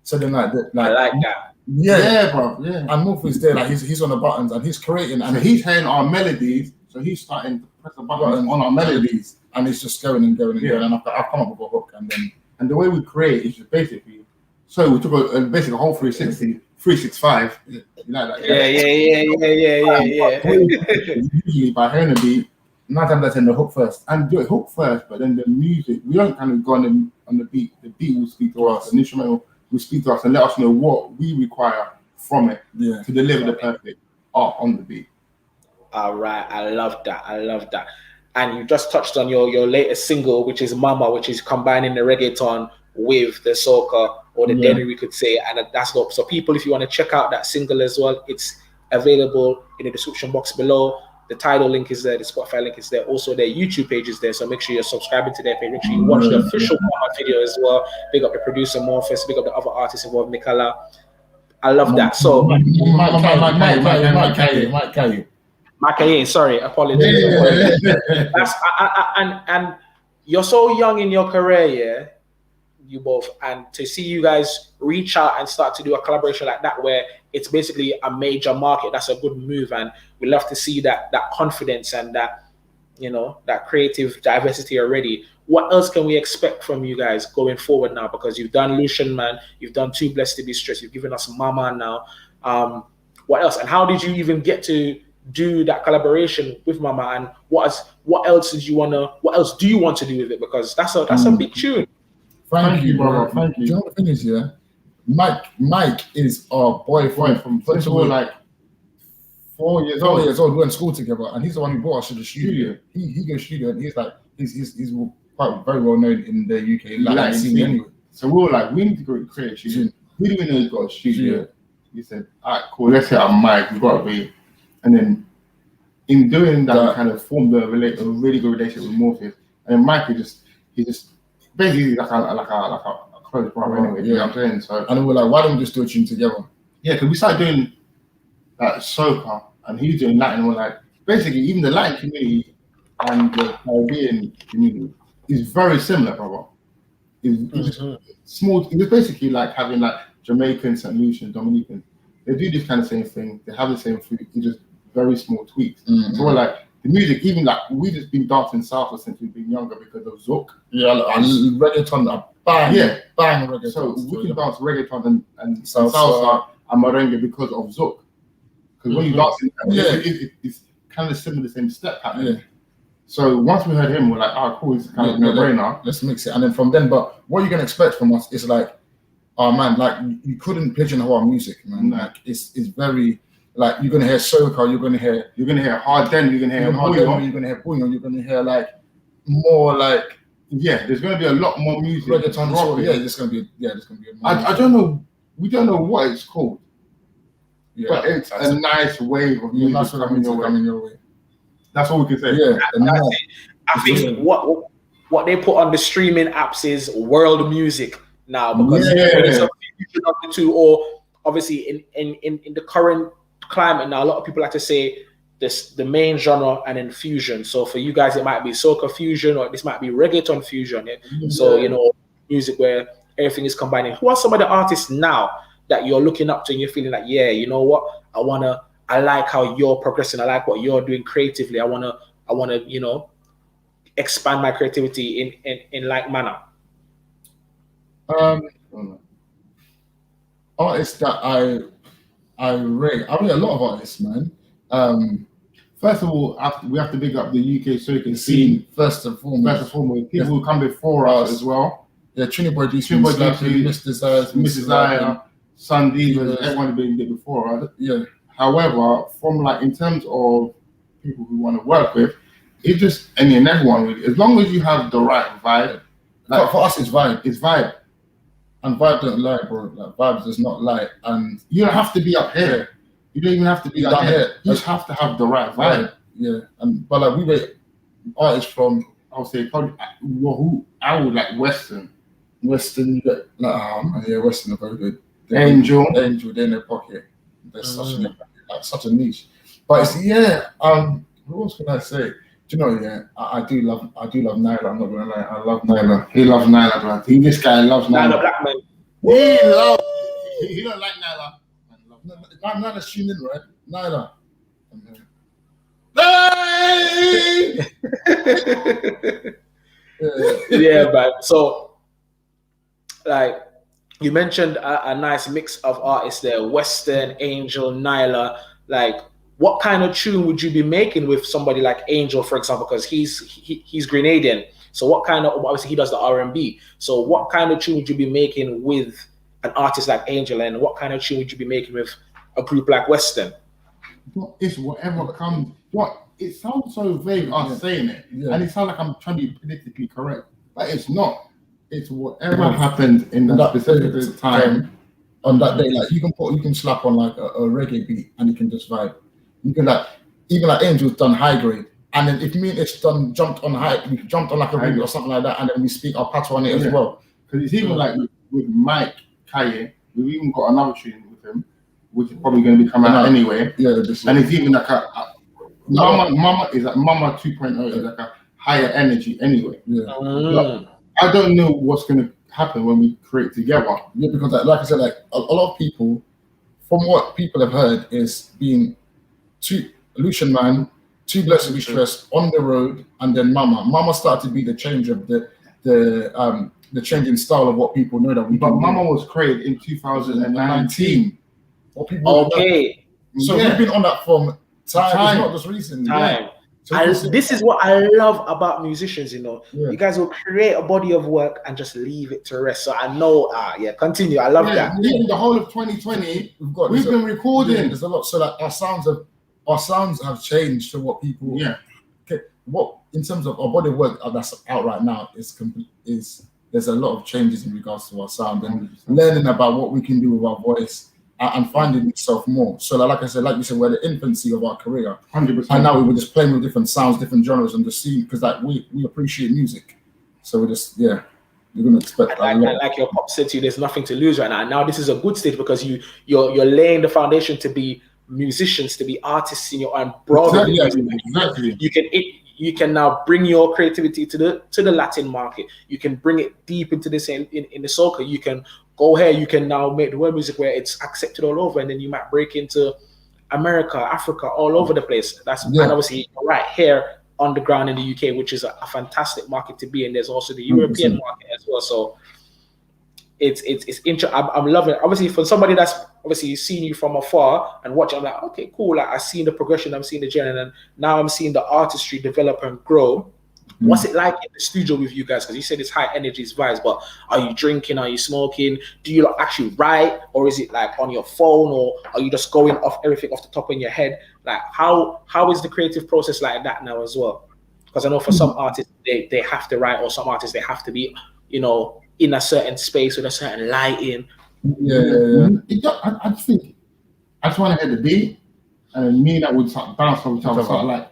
So then I like that. Yeah, bro. Yeah. And Morph is there, like he's on the buttons and he's creating, and so he's hearing our melodies, so he's starting to press the buttons on our melodies. And it's just going and going and going, and I've come up with a hook, and the way we create is just basically. So we took a whole 365. You like that? Yeah. Usually by hearing a beat, 9 times out of 10 the hook first, and do it hook first, but then the music we don't kind of go on the beat. The beat will speak to us, an instrumental will speak to us and let us know what we require from it to deliver the perfect art on the beat. All right, I love that. And you just touched on your latest single, which is Mama, which is combining the reggaeton with the soca, or the Dennery, we could say, and that's dope. So people, if you want to check out that single as well, it's available in the description box below. The title link is there, the Spotify link is there, also their YouTube page is there. So make sure you're subscribing to their page. Make sure you watch the official Mama video as well. Big up the producer Morpheus, big up the other artists involved, Nicola. I love that. So Mike, sorry, apologies. And you're so young in your career, you both, and to see you guys reach out and start to do a collaboration like that, where it's basically a major market, that's a good move, and we love to see that confidence and that, that creative diversity already. What else can we expect from you guys going forward now? Because you've done Lucian, man, you've done Too Blessed to Be Stressed, you've given us Mama now. What else? And how did you even get to do that collaboration with Mama? And what else do you want to do with it? Because that's a big tune. Thank you, brother. Thank you. Do you know what the thing is, Mike is our boyfriend from first of all, like 4 years old. We went to school together, and he's the one who brought us to the studio. He goes studio, and he's quite very well known in the UK Latin scene anyway. So we were like, we need to create a studio. We didn't know he's got a studio. He said, all right, cool, let's hit our mic, we've got to be. And then in doing that, we kind of formed a really good relationship with Morpheus. And then Mike, he just basically like a close brother anyway. You know what I'm saying? So, and we were like, why don't we just do a tune together? Yeah, because we started doing like soca, and he's doing Latin. And we're like, basically, even the Latin community and the Caribbean community is very similar, brother. It's small. It's basically like having like Jamaican, St. Lucian, Dominican. They do this kind of same thing. They have the same food. It's just very small tweaks. So we're like, the music, even like we just been dancing salsa since we've been younger because of Zouk. Yeah, and reggaeton, bang reggaeton. So we can dance reggaeton and salsa and merengue because of Zouk. Because when you dance, it's kind of similar, the same step pattern. Yeah. So once we heard him, we're like, oh, cool, it's kind of no-brainer. Let's mix it. And then from then, but what you're gonna expect from us is like, oh man, like you couldn't pigeonhole our music, man. Like it's very. Like you're gonna hear soca, you're gonna hear hard den, you're gonna hear bouillon, you're gonna hear like more like Yeah, there's going to be a lot more music. Reggaeton, dropping. there's going to be I don't know. We don't know what it's called. Yeah, but it's a nice wave of music coming your way. That's all we can say. Yeah, I think what they put on the streaming apps is world music now, because it's a fusion of the two. Or obviously in the current climate now, a lot of people like to say the main genre and then fusion. So for you guys, it might be soca fusion, or this might be reggaeton fusion. Yeah? So music where everything is combining. Who are some of the artists now that you're looking up to and you're feeling like, yeah, you know what, I like how you're progressing, I like what you're doing creatively, I wanna expand my creativity in like manner? Artists that I rate, I mean a lot of artists, man. First of all, we have to big up the UK soca scene first and foremost. People who come before us as well. Yeah, Trini Boy DC, Miss Desires, Miss Desire, Sun Divas, everyone has been there before, right? Yeah. However, from like in terms of people we want to work with, it just and everyone really, as long as you have the right vibe. Like for us, it's vibe. It's vibe. And vibe don't lie, bro. Like vibe does not lie. And you don't have to be up here. You don't even have to be down here. You just have to have the right vibe. Yeah. But like we rate artists from, I would say probably I would like Western, Western, Western are very good. Angel, they're in their pocket. They're such a niche. But it's what else can I say? Do you know? I do love Nyla. I'm not gonna lie. I love Nyla. He loves Nyla, bro. This guy loves Nyla. Blackman. He don't like Nyla. Nyla's tuned in, right? Nyla. Yeah, but so like you mentioned a nice mix of artists there, Western, Angel, Nyla. Like, what kind of tune would you be making with somebody like Angel, for example? Because he's Grenadian. So what kind of, obviously he does the R&B. So what kind of tune would you be making with an artist like Angel, and what kind of tune would you be making with a group like Western? It's whatever comes. It sounds so vague us saying it, and it sounds like I'm trying to be politically correct, but it's not. It's whatever happened in that specific time on that day. Like you can slap on like a reggae beat and you can just vibe. You can even like Angel's done high grade, and then if me and Ish jumped on like a reggae or something like that, and then we speak our patois on it as well. Because it's even like with Mike Kaye, we've even got another tune with him, which is probably going to be coming out anyway. Yeah, and it's even like Mama is like Mama 2.0 is like a higher energy anyway. Yeah. I don't know what's going to happen when we create together. Yeah, because like I said, like a lot of people, from what people have heard, is being Lucian man, Too Blessed to Be Stressed, On the Road, and then Mama. Mama started to be the change of the changing style of what people know that we. But Mama was created in 2019. Okay. So we've been on that from time. It's not just recently. Time. So this is what I love about musicians, You guys will create a body of work and just leave it to rest. So I know, continue. I love that. Even the whole of 2020, we've been recording. There's a lot, so that our sounds have changed to what people. Yeah. Okay. What in terms of our body of work that's out right now is there's a lot of changes in regards to our sound and learning about what we can do with our voice. And finding itself more. So like I said, like you said, we're the infancy of our career. 100%. And now we were just playing with different sounds, different genres on the scene, because like we appreciate music. So we're just, you're going to expect and like your pop said to you, there's nothing to lose right now. And now this is a good stage because you're laying the foundation to be musicians, to be artists in your own broader. Exactly. You can now bring your creativity to the Latin market. You can bring it deep into this in the soca. You can go here. You can now make the world music where it's accepted all over, and then you might break into America, Africa, all over the place. And obviously right here on the ground in the UK, which is a fantastic market to be in. There's also the European market as well. So it's interesting. I'm loving it. Obviously, for somebody that's obviously seen you from afar and watching, I'm like, okay, cool. Like I've seen the progression, I'm seeing the journey, and now I'm seeing the artistry develop and grow. What's it like in the studio with you guys? Because you said it's high energy, it's vibes, but are you drinking? Are you smoking? Do you actually write, or is it like on your phone, or are you just going off everything off the top of your head? Like how is the creative process like that now as well? Because I know for some artists they have to write, or some artists they have to be, you know, in a certain space with a certain lighting. I just think I just want to hear the beat, and then me and that would start bouncing on each other, start like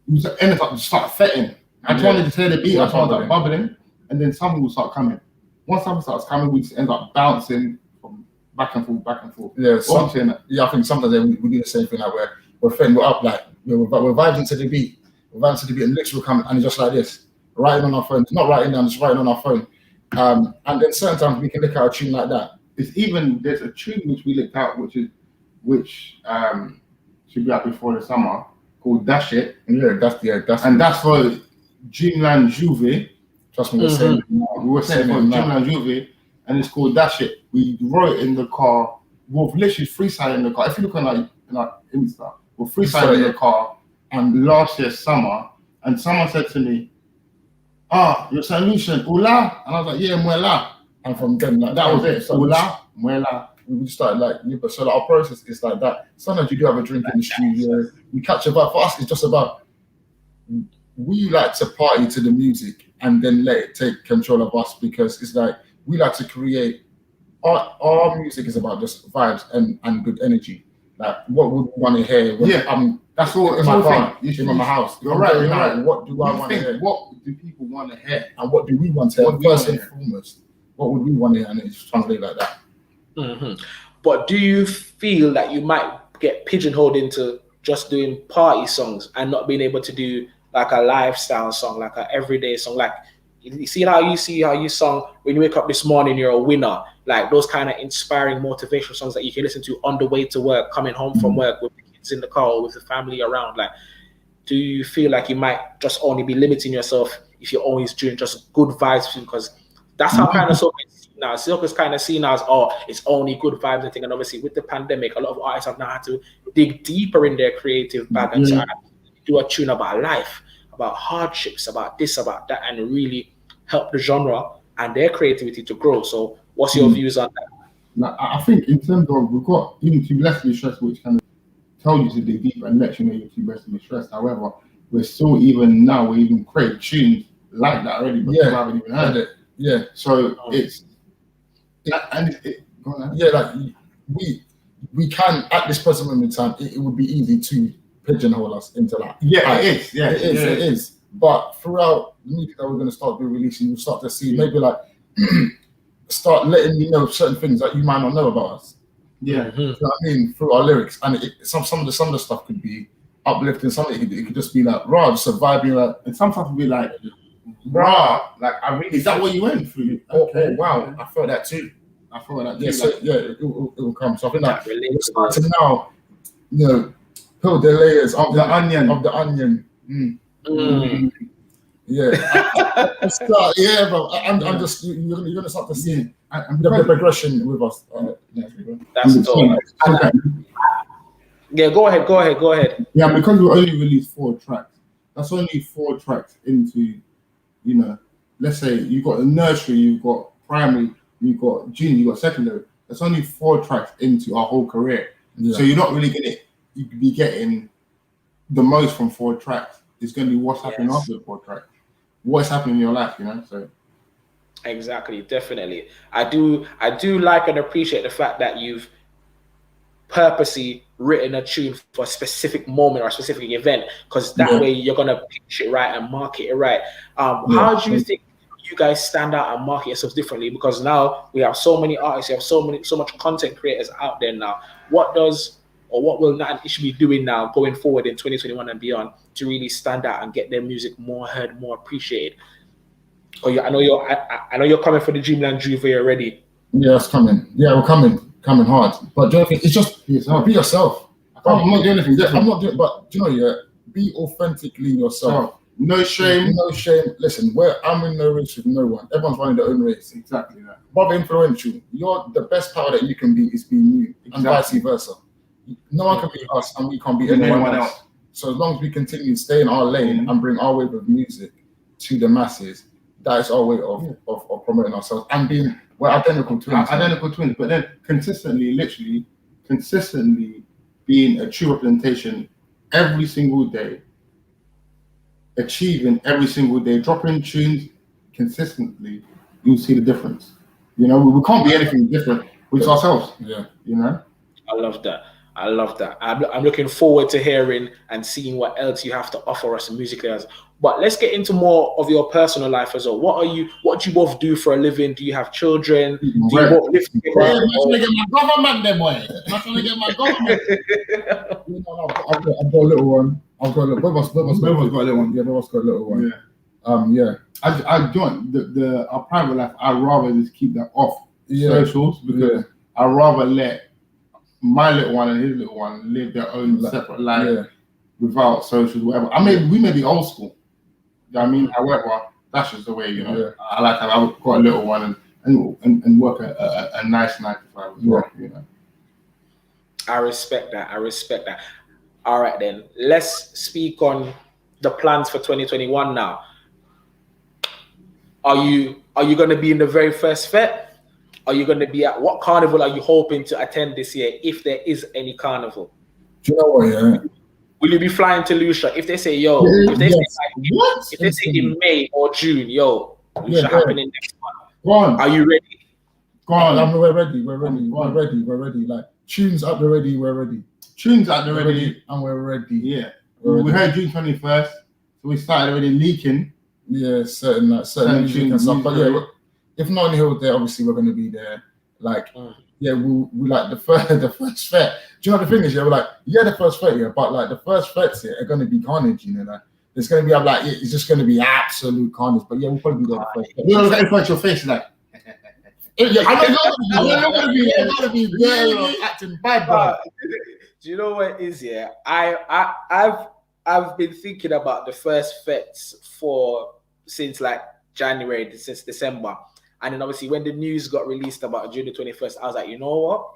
we just end up just start fetting. I just wanted to hear the beat, I just wanted to start bubbling, and then something will start coming. Once something starts coming, we just end up bouncing from back and forth, back and forth. Yeah, I think sometimes we do the same thing, like we're fetting, we're up, like we're vibing to the beat, and lyrics will come, and it's just like this, writing on our phone, not writing down, just writing on our phone. And then certain times we can look at a tune like that. There's a tune which we looked at, which should be out before the summer, called Dash It. That's for Dreamland Juve. Trust me, we were saying for Dreamland Juve, and it's called Dash It. We wrote it in the car. We're literally freestyling in the car. If you look on like Insta, we're freestyling in the car. And last year summer, and someone said to me, you're saying Lucian, Ula? And I was like, yeah, Mwela. And from then, like, that was it. So Ula, Mwela. We just started like, so like, our process is like that. Sometimes you do have a drink in the studio, we catch a vibe. For us, it's just about, we like to party to the music and then let it take control of us, because it's like, we like to create, our music is about just vibes and good energy. Like, what would we want to hear when that's all in my car, in my house. You're right. What do I want to hear? What do people want to hear? And what do we want to hear? First and foremost, what would we want to hear? And it's translated like that. Mm-hmm. But do you feel that you might get pigeonholed into just doing party songs and not being able to do like a lifestyle song, like an everyday song? Like, you see how you sung when you wake up this morning, you're a winner. Like those kind of inspiring motivational songs that you can listen to on the way to work, coming home from work with the kids in the car or with the family around. Like, do you feel like you might just only be limiting yourself if you're always doing just good vibes? Because that's how kind of Soca is seen now. Soca is kind of seen as, it's only good vibes and thing. And obviously with the pandemic, a lot of artists have now had to dig deeper in their creative bag and try to do a tune about life, about hardships, about this, about that, and really help the genre and their creativity to grow. So what's your views on that? Now, I think in terms of, we've got even Too Blessed to Be Stressed, which kind of tells you to dig deeper and lets you know you're too blessed to be stressed. However, we're still we even create tunes like that already, but people haven't even heard it. Yeah. So like we can, at this present moment in time, it would be easy to pigeonhole us into that. It is. But throughout the music that we're going to start releasing, you'll start to see maybe like start letting you know certain things that you might not know about us. Yeah. You know what I mean? Through our lyrics, and some of the stuff could be uplifting. Some of it could just be like raw, just a vibe. You like, and sometimes it'll be like raw. Like, I really, is that what you went through? Oh wow, I felt that too. It will come. So I think that we're starting now, peel the layers of the onion. Yeah, bro. I'm just you're gonna start to see the progression with us. That's all. Yeah, go ahead. Yeah, because we only released 4 tracks. That's only 4 tracks into, let's say you've got the nursery, you've got primary, you've got junior, you've got secondary. That's only 4 tracks into our whole career. Yeah. So you're not really you could be getting the most from 4 tracks. It's going to be what's happening after the 4 tracks. What's happening in your life, So exactly, definitely. I do like and appreciate the fact that you've purposely written a tune for a specific moment or a specific event, because that way you're gonna pitch it right and market it right. How do you think you guys stand out and market yourselves differently? Because now we have so many artists, we have so much content creators out there now. What will Nat and Ish be doing now going forward in 2021 and beyond to really stand out and get their music more heard, more appreciated? I know you're coming for the Dreamland Juve already. Yeah, it's coming. Yeah, we're coming hard. But do you know, it's just be yourself. I'm not doing anything different. But be authentically yourself. No shame. Listen, I'm in no race with no one. Everyone's running their own race. Exactly that. But influential. The best power that you can be is being you, and vice versa. No one can be us, and we can't be anyone else. So as long as we continue to stay in our lane and bring our wave of music to the masses, that is our way of promoting ourselves and we're identical twins. But then consistently being a true representation every single day achieving every single day, dropping tunes consistently, you'll see the difference. You know, we can't be anything different with ourselves. Yeah. You know. I love that. I love that. I'm looking forward to hearing and seeing what else you have to offer us musically. But let's get into more of your personal life as well. What do you both do for a living? Do you have children? Do you both live together? I'm trying to get my government, them boy. I'm trying to get my government. I've got a little one. I've got a little. Both got a little one. Yeah, both got a little one. Yeah. I joined our private life. I'd rather just keep that off socials because I'd rather let my little one and his little one live their own separate life without socials, whatever. We may be old school. You know what I mean? However, that's just the way, you know. I like how I've got a little one and work a nice 9 to 5 as well, you know. I respect that. All right then. Let's speak on the plans for 2021 now. Are you going to be in the very first fete? Are you going to be at what carnival are you hoping to attend this year, if there is any carnival? Do you know what? Yeah. Will you be flying to Lucian? If they say if they say in May or June, Lucian happening next month. Go on. Are you ready? Go on. We're ready. We're ready. Like tunes up the ready. We're ready. Tunes at the ready, and we're ready. Yeah. We heard June 21st, so we started already leaking. Yeah, certain music and stuff. But yeah, if not in Hill there, obviously we're going to be there. Like, we like the first fete. Do you know the thing is? Yeah, we're like, the first fete, but like the first fetes here are going to be carnage. You know, like it's going to be like it's just going to be absolute carnage. But yeah, we'll probably be there the first fete. You're going to get your face like. I'm not gonna be there acting bad, bro. Do you know what it is? Yeah, I've been thinking about the first fetes since like January, since December, and then obviously when the news got released about June the 21st, I was like, you know what?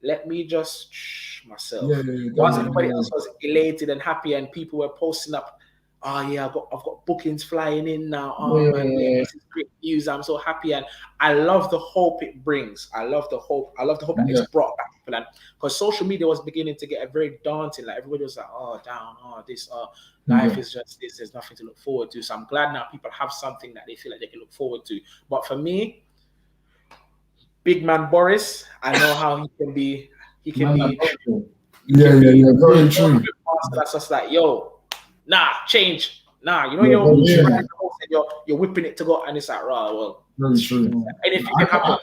Let me just shh myself. Once everybody else was elated and happy, and people were posting up, oh yeah, I've got bookings flying in now. Oh man, this is great news. I'm so happy, and I love the hope it brings. I love the hope that it's brought back people, and because social media was beginning to get very daunting. Like everybody was like, oh down, this, life is just this. There's nothing to look forward to. So I'm glad now people have something that they feel like they can look forward to. But for me, big man Boris, I know how he can be. Very true. That's just like, change. You're whipping it to go, and it's like, well. Very true. And if you can happen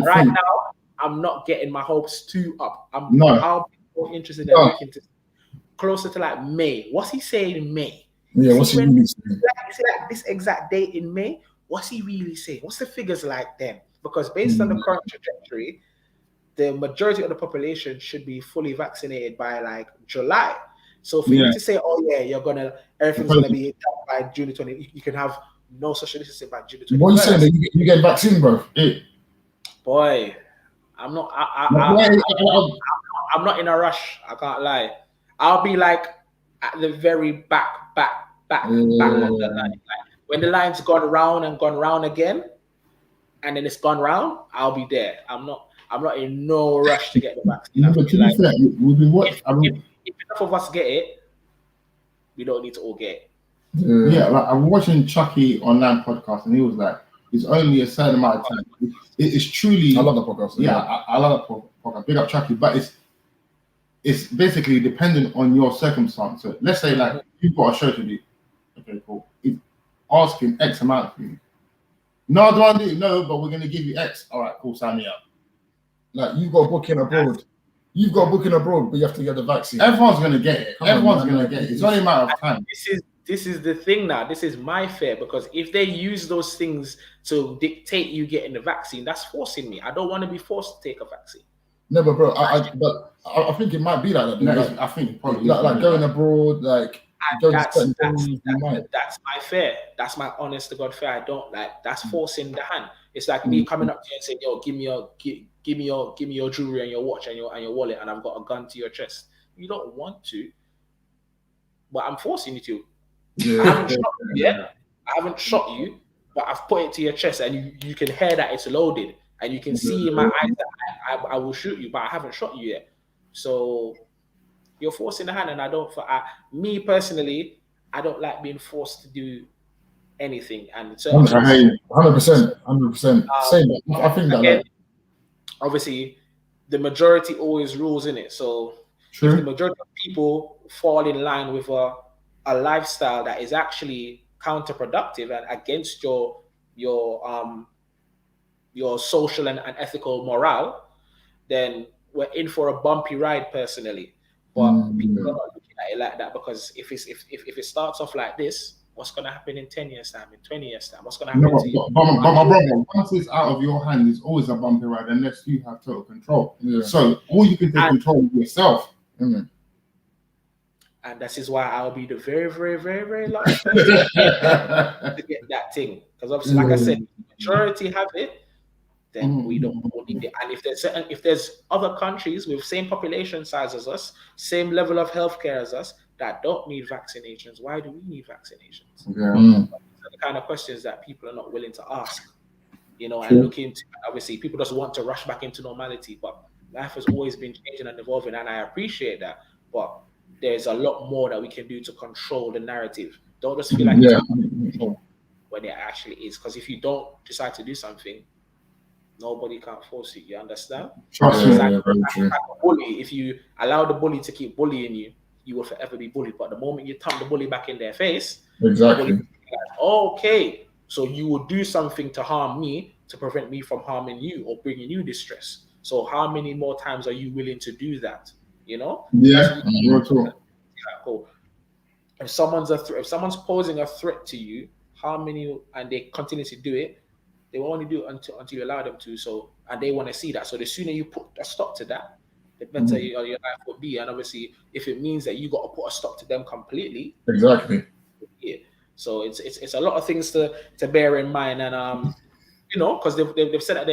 right now, I'm not getting my hopes too up. I'll be more interested in looking to closer to like May. What's he saying in May? Yeah, what's he really saying? Like this exact date in May. What's he really saying? What's the figures like then? Because based on the current trajectory, the majority of the population should be fully vaccinated by like July. So for you to say, everything's gonna be done by June the 20th, you can have no social distancing by June the 20th. What are you saying? That you get vaccine, bro? Boy, I'm not. I'm not in a rush. I can't lie. I'll be like at the very back of the line. Like, when the line's gone round again, and then it's gone round, I'll be there. I'm not in no rush to get the vaccine. If enough of us get it, we don't need to all get it. Yeah, like I'm watching Chucky online podcast, and he was like, "It's only a certain amount of time." It's truly. I love the podcast. Yeah, I love that podcast. Big up Chucky, but it's basically dependent on your circumstance. So let's say like you've got a show to do. Okay, cool. It's asking X amount from you. No, I don't want to do it. No, but we're gonna give you X. All right, cool. Sign me up. Like you've got a booking abroad. You've got a booking abroad, but you have to get the vaccine. Everyone's gonna get it. Everyone's gonna get it. It's only a matter of time. This is the thing now. This is my fear, because if they use those things to dictate you getting the vaccine, that's forcing me. I don't want to be forced to take a vaccine. No, but bro, I think it might be like that. No, I think probably like going abroad, like that's my fear. That's my honest to God fear. I don't like. That's forcing the hand. It's like me coming up to you and saying, "Yo, give me your jewelry and your watch and your wallet, and I've got a gun to your chest." You don't want to, but I'm forcing you to. Yeah. I haven't shot you yet. I haven't shot you, but I've put it to your chest, and you can hear that it's loaded, and you can see in my eyes that I will shoot you, but I haven't shot you yet. So you're forcing the hand, and I don't. Me personally, I don't like being forced to do anything. And so, 100%, 100%. Same. I think that again, obviously, the majority always rules in it. So if the majority of people fall in line with a lifestyle that is actually counterproductive and against your social and ethical morale, then we're in for a bumpy ride personally. But people are not looking at it like that, because if it starts off like this, what's going to happen in 10 years time, in 20 years time? What's going to happen to you? But my brother, once it's out of your hand, it's always a bumpy ride unless you have total control. Yeah. So all you can take control of yourself. And this is why I'll be the very, very, very, very last person to get that thing. Because obviously, like I said, majority have it, then we don't need it. And if there's other countries with same population size as us, same level of healthcare as us, that don't need vaccinations, why do we need vaccinations? Yeah. These are the kind of questions that people are not willing to ask, and look into. Obviously, people just want to rush back into normality, but life has always been changing and evolving, and I appreciate that. But there's a lot more that we can do to control the narrative. Don't just feel like it's when it actually is. Because if you don't decide to do something, nobody can force you. You understand? Like a bully. If you allow the bully to keep bullying you, you will forever be bullied. But the moment you thump the bully back in their face, exactly. Like, okay, so you will do something to harm me to prevent me from harming you or bringing you distress. So how many more times are you willing to do that? Yeah. Cool. If someone's posing a threat to you, how many, and they continue to do it, they will only do it until you allow them to. So, and they want to see that. So the sooner you put a stop to that, the better your life will be. And obviously, if it means that you got to put a stop to them completely, exactly. Yeah. So it's a lot of things to bear in mind, and because they've said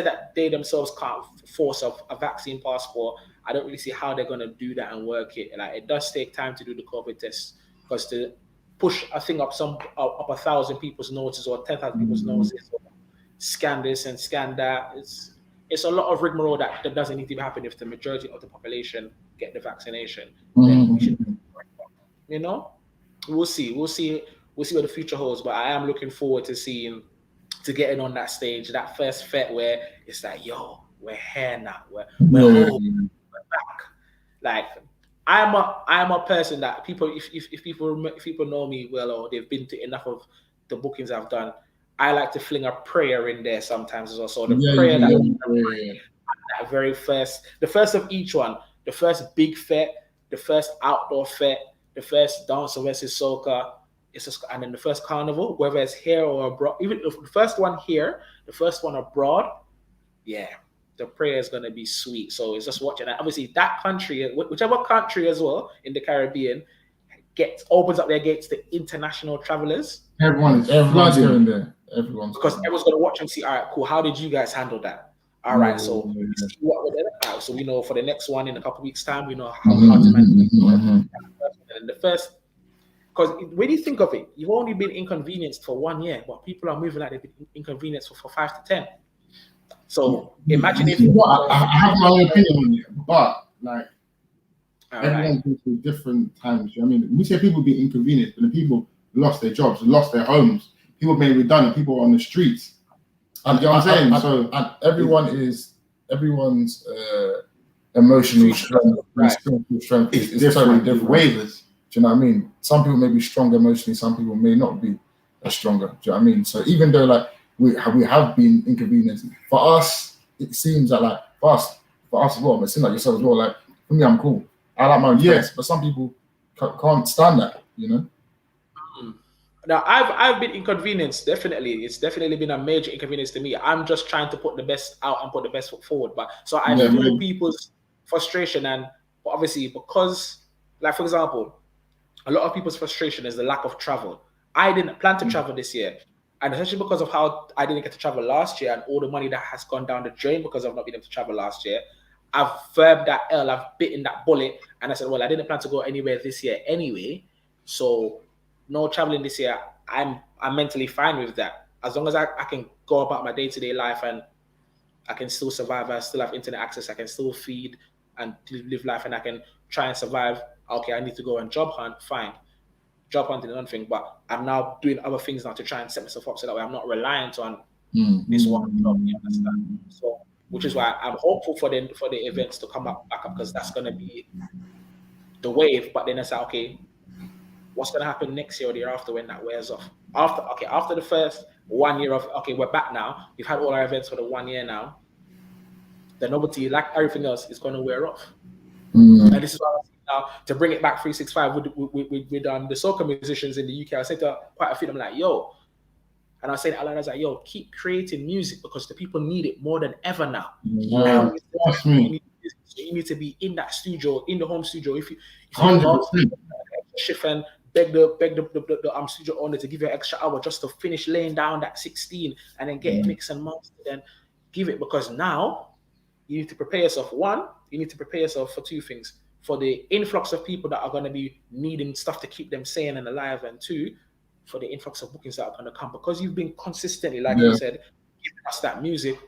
that they themselves can't force a vaccine passport. I don't really see how they're going to do that and work it. Like, it does take time to do the COVID test, because to push a thing up 1,000 people's noses or 10,000 people's noses, or scan this and scan that, it's a lot of rigmarole that doesn't need to happen if the majority of the population get the vaccination. Then we should, we'll see what the future holds. But I am looking forward to getting on that stage, that first fete where it's like, yo, we're here now, we're home, we're back. Like, I'm a person that people, if people know me well, or they've been to enough of the bookings I've done, I like to fling a prayer in there sometimes as well. So the prayer that very first, the first of each one, the first big fete, the first outdoor fete, the first dance versus soca, and then the first carnival, whether it's here or abroad, even the first one here, the first one abroad, the prayer is going to be sweet. So it's just watching that. Obviously, that country, whichever country as well in the Caribbean, opens up their gates to international travelers. Everyone's going there. Because everyone's going to watch and see, all right, cool, how did you guys handle that? All right, so we see what we're doing. All right, so we know for the next one in a couple of weeks' time, we know how to manage it. And the first, because when you think of it, you've only been inconvenienced for 1 year, but people are moving like they've been inconvenienced for 5 to 10. So imagine if I have my own opinion on it, but like everyone's been through different times. I mean, we say people be inconvenienced, but the people lost their jobs, lost their homes, people made redundant, people are on the streets. And you know what I'm saying? And everyone's emotional strength, spiritual strength is totally different. Waivers. Do you know what I mean? Some people may be stronger emotionally, some people may not be as stronger. Do you know what I mean? So even though like we have been inconvenienced, for us it seems that like for us as well, but it seems like yourself as well. Like for me, I'm cool. I like my own space, but some people can't stand that. Now I've been inconvenienced. Definitely, it's definitely been a major inconvenience to me. I'm just trying to put the best out and put the best foot forward. But so I feel people's frustration, and obviously because, like for example, a lot of people's frustration is the lack of travel. I didn't plan to travel this year, and especially because of how I didn't get to travel last year and all the money that has gone down the drain because of not being able to travel last year. I've verbed that L, I've bitten that bullet, and I said, well, I didn't plan to go anywhere this year anyway, so no traveling this year. I'm mentally fine with that. As long as I can go about my day-to-day life and I can still survive, I still have internet access, I can still feed and live life, and I can try and survive. Okay, I need to go and job hunt, fine. job hunting and everything, but I'm now doing other things now to try and set myself up so that way I'm not reliant on this one job. You understand? So, which is why I'm hopeful for the events to come back up, because that's gonna be the wave. But then it's like, okay, what's gonna happen next year or the year after when that wears off? After the first 1 year of we're back now. We've had all our events for the 1 year now. The novelty, like everything else, is gonna wear off. And this is why I now to bring it back 365 with the soca musicians in the UK. I said to quite a few of them, like, yo, and I was saying out loud, I was like, yo, keep creating music because the people need it more than ever now. Yeah, trust me. You need to be in that studio, in the home studio. If you 100%. shift and beg the studio owner to give you an extra hour just to finish laying down that 16 and then get it mixed and mastered, then give it, because now you need to prepare yourself. One, you need to prepare yourself for two things: for the influx of people that are going to be needing stuff to keep them sane and alive, and two, for the influx of bookings that are going to come, because you've been consistently, like you said, giving us that music.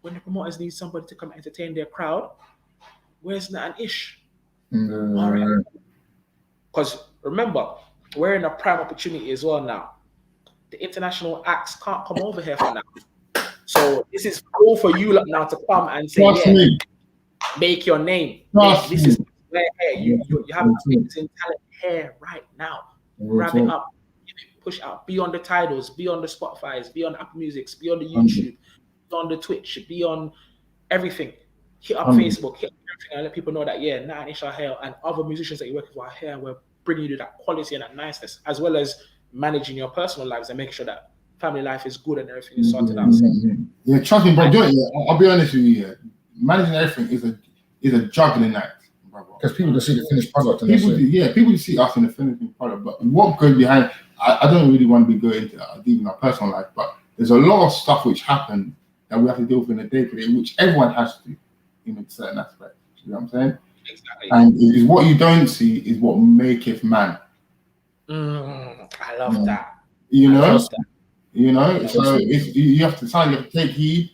When the promoters need somebody to come entertain their crowd, where's Nat and Ish? Because remember, we're in a prime opportunity as well now. The international acts can't come over here for now. So this is cool for you now to come and say, make your name. This is where you have amazing talent here right now. Grab it up, push out. Be on the titles, be on the Spotify's, be on Apple Music's, be on the YouTube, be on the Twitch, be on everything. Hit up Facebook, hit up everything, and let people know that Nat and Ish are here, and other musicians that you work with are here. We're bringing you that quality and that niceness, as well as managing your personal lives and making sure that family life is good and everything is sorted out. Yeah, trust me, bro. I'll be honest with you. Managing everything is a juggling act, because people just see the finished product. People see us in the finished product, but what goes behind? I don't really want to be going into deep in our personal life, but there's a lot of stuff which happen that we have to deal with in a day-to-day, which everyone has to, in a certain aspect. You know what I'm saying? Exactly. And is what you don't see is what maketh man. I love that. You know, so if you have to take heed,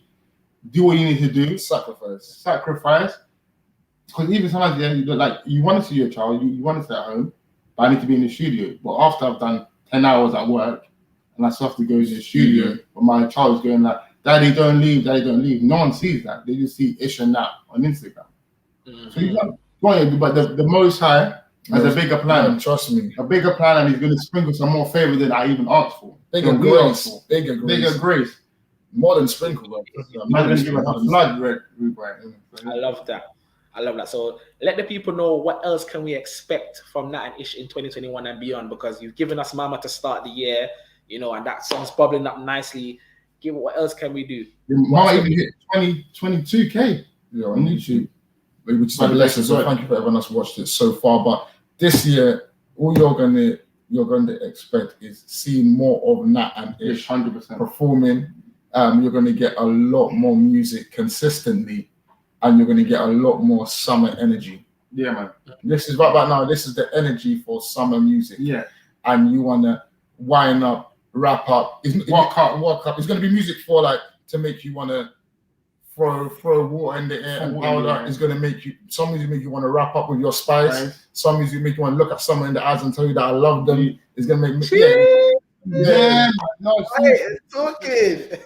do what you need to do, sacrifice. Because even sometimes you want to see your child, you want to stay at home, but I need to be in the studio. But after I've done 10 hours at work and I still have to go to the studio, but my child is going like, Daddy, don't leave. No one sees that. They just see Ish and Nat on Instagram. So you got, but the Most High has a bigger plan. Trust me. A bigger plan, and he's going to sprinkle some more favor than I even asked for. Bigger grace. More than sprinkle, bro. Man, going to give us a flood, right? I love that. So let the people know what else can we expect from Nat and Ish in 2021 and beyond, because you've given us Mama to start the year, and that song's bubbling up nicely. What else can we do? Mama even hit 22K on YouTube. Which is a blessing. So thank you for everyone that's watched it so far. But this year, all you're going to expect is seeing more of Nat and Ish 100% performing. You're going to get a lot more music consistently, and you're going to get a lot more summer energy. Yeah, man. This is right now. This is the energy for summer music. Yeah, and you want to wind up, wrap up, walk up. It's going to be music for to make you want to throw water in the air and powder. It's going to make you, some music make you want to wrap up with your spice. Some music make you want to look at someone in the eyes and tell you that I love them. It's going to make me no, it's so good.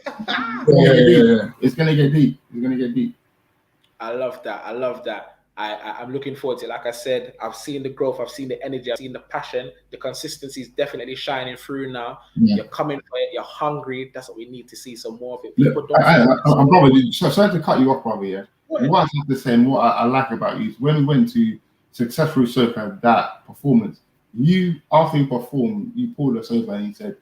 It's going to get deep. I love that. I'm looking forward to it. Like I said, I've seen the growth, I've seen the energy, I've seen the passion. The consistency is definitely shining through now. You're coming for it, you're hungry. That's what we need to see, some more of it. People I'm probably sorry to cut you off, brother. Yeah. What I have to say and what I like about you is when we went to Successful Soca, that performance, after you performed, you pulled us over and you said,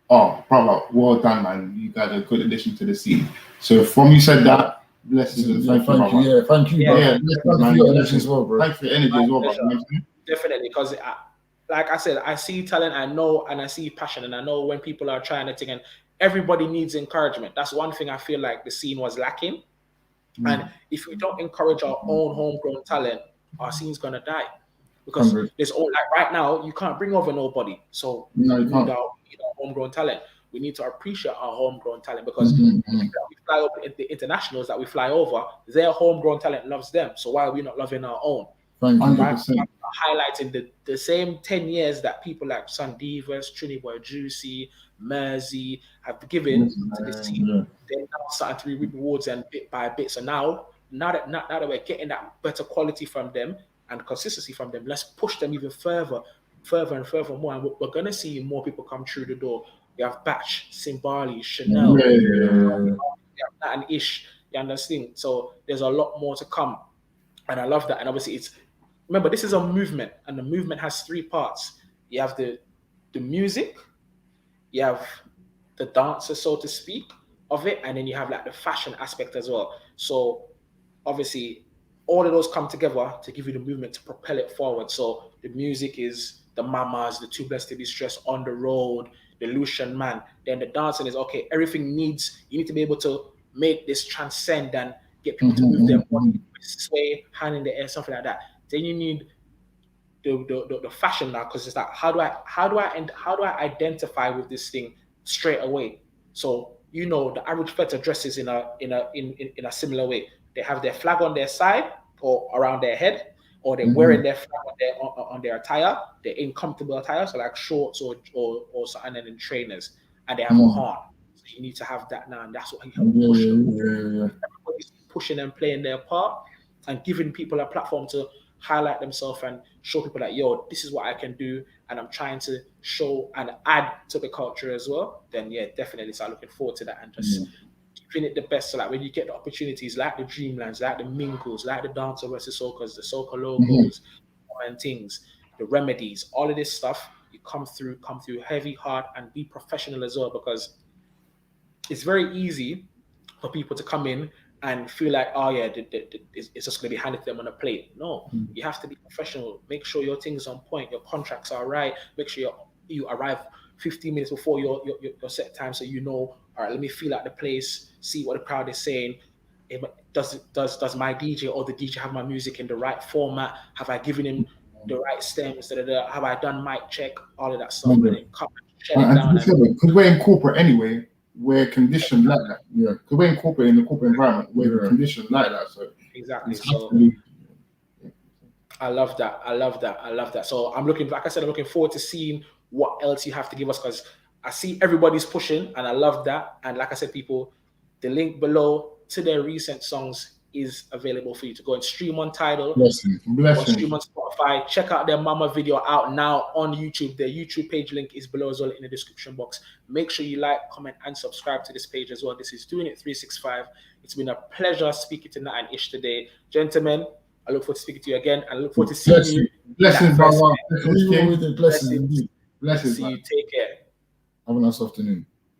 "Oh, brother, well done, man. You guys are a good addition to the scene." So from you said that, blessings. Thank you. Thank you, bro. Thank you for your energy as well, bro. Thanks for your energy as well, bro. Definitely, because like I said, I see talent, I know, and I see passion, and I know when people are trying to think, and everybody needs encouragement. That's one thing I feel like the scene was lacking. And if we don't encourage our own homegrown talent, our scene's gonna die. Because there's right now, you can't bring over nobody. So we need our homegrown talent. We need to appreciate our homegrown talent, because we fly over the internationals that we fly over, their homegrown talent loves them. So why are we not loving our own? Thank you. 100%. Highlighting the same 10 years that people like Sun Divas, Trini Boy Juicy, Mersey have given to this team. Yeah. They're now starting to be reaping rewards and bit by bit. So now that we're getting that better quality from them and consistency from them, let's push them even further and further more. And we're going to see more people come through the door. We have Batch, Simbali, Chanel, Nat and Ish, you understand? So there's a lot more to come. And I love that. And obviously remember, this is a movement, and the movement has 3 parts. You have the music, you have the dancer, so to speak, of it, and then you have like the fashion aspect as well. So obviously all of those come together to give you the movement to propel it forward. So the music is the Mamas, the Too Blessed to Be Stressed, On the Road, the Lucian Man. Then the dancing is okay, everything you need to be able to make this transcend and get people to move their body, sway, hand in the air, something like that. Then you need the fashion now, because it's like how do I identify with this thing straight away? So the average feta dresses in a similar way. They have their flag on their side or around their head, or they're wearing their flag on their attire. They're in comfortable attire, so like shorts or something, and then trainers, and they have a horn. So you need to have that now, and that's what you help push. Everybody's pushing and playing their part and giving people a platform to highlight themselves and show people that, yo, this is what I can do, and I'm trying to show and add to the culture as well. Then yeah, definitely start looking forward to that and just giving it the best. So like when you get the opportunities like the Dreamlands, like the Mingles, like the Dancer versus Soca's, the Soca logos and things, the remedies, all of this stuff, you come through heavy, hard, and be professional as well, because it's very easy for people to come in and feel like, oh yeah, it's just going to be handed to them on a plate. No, you have to be professional. Make sure your things on point, your contracts are right. Make sure you arrive 15 minutes before your set time, so all right, let me feel out the place, see what the crowd is saying. Does my DJ or the DJ have my music in the right format? Have I given him the right stems? Have I done mic check? All of that stuff. And then come and down. Because we're in corporate anyway, we're conditioned like that. Yeah. Because we're in the corporate environment, we're conditioned like that. So exactly. So I love that. So I'm looking forward to seeing what else you have to give us, because I see everybody's pushing, and I love that. And like I said, people, the link below to their recent songs is available for you to go and stream on Tidal, Blessing. stream on Spotify. Check out their Mama video out now on YouTube. Their YouTube page link is below as well in the description box. Make sure you like, comment, and subscribe to this page as well. This is Doing It 365. It's been a pleasure speaking to Nat and Ish today. Gentlemen, I look forward to speaking to you again, and I look forward to seeing you. Blessings, brother. Blessings indeed. See you. Take care. Have a nice afternoon.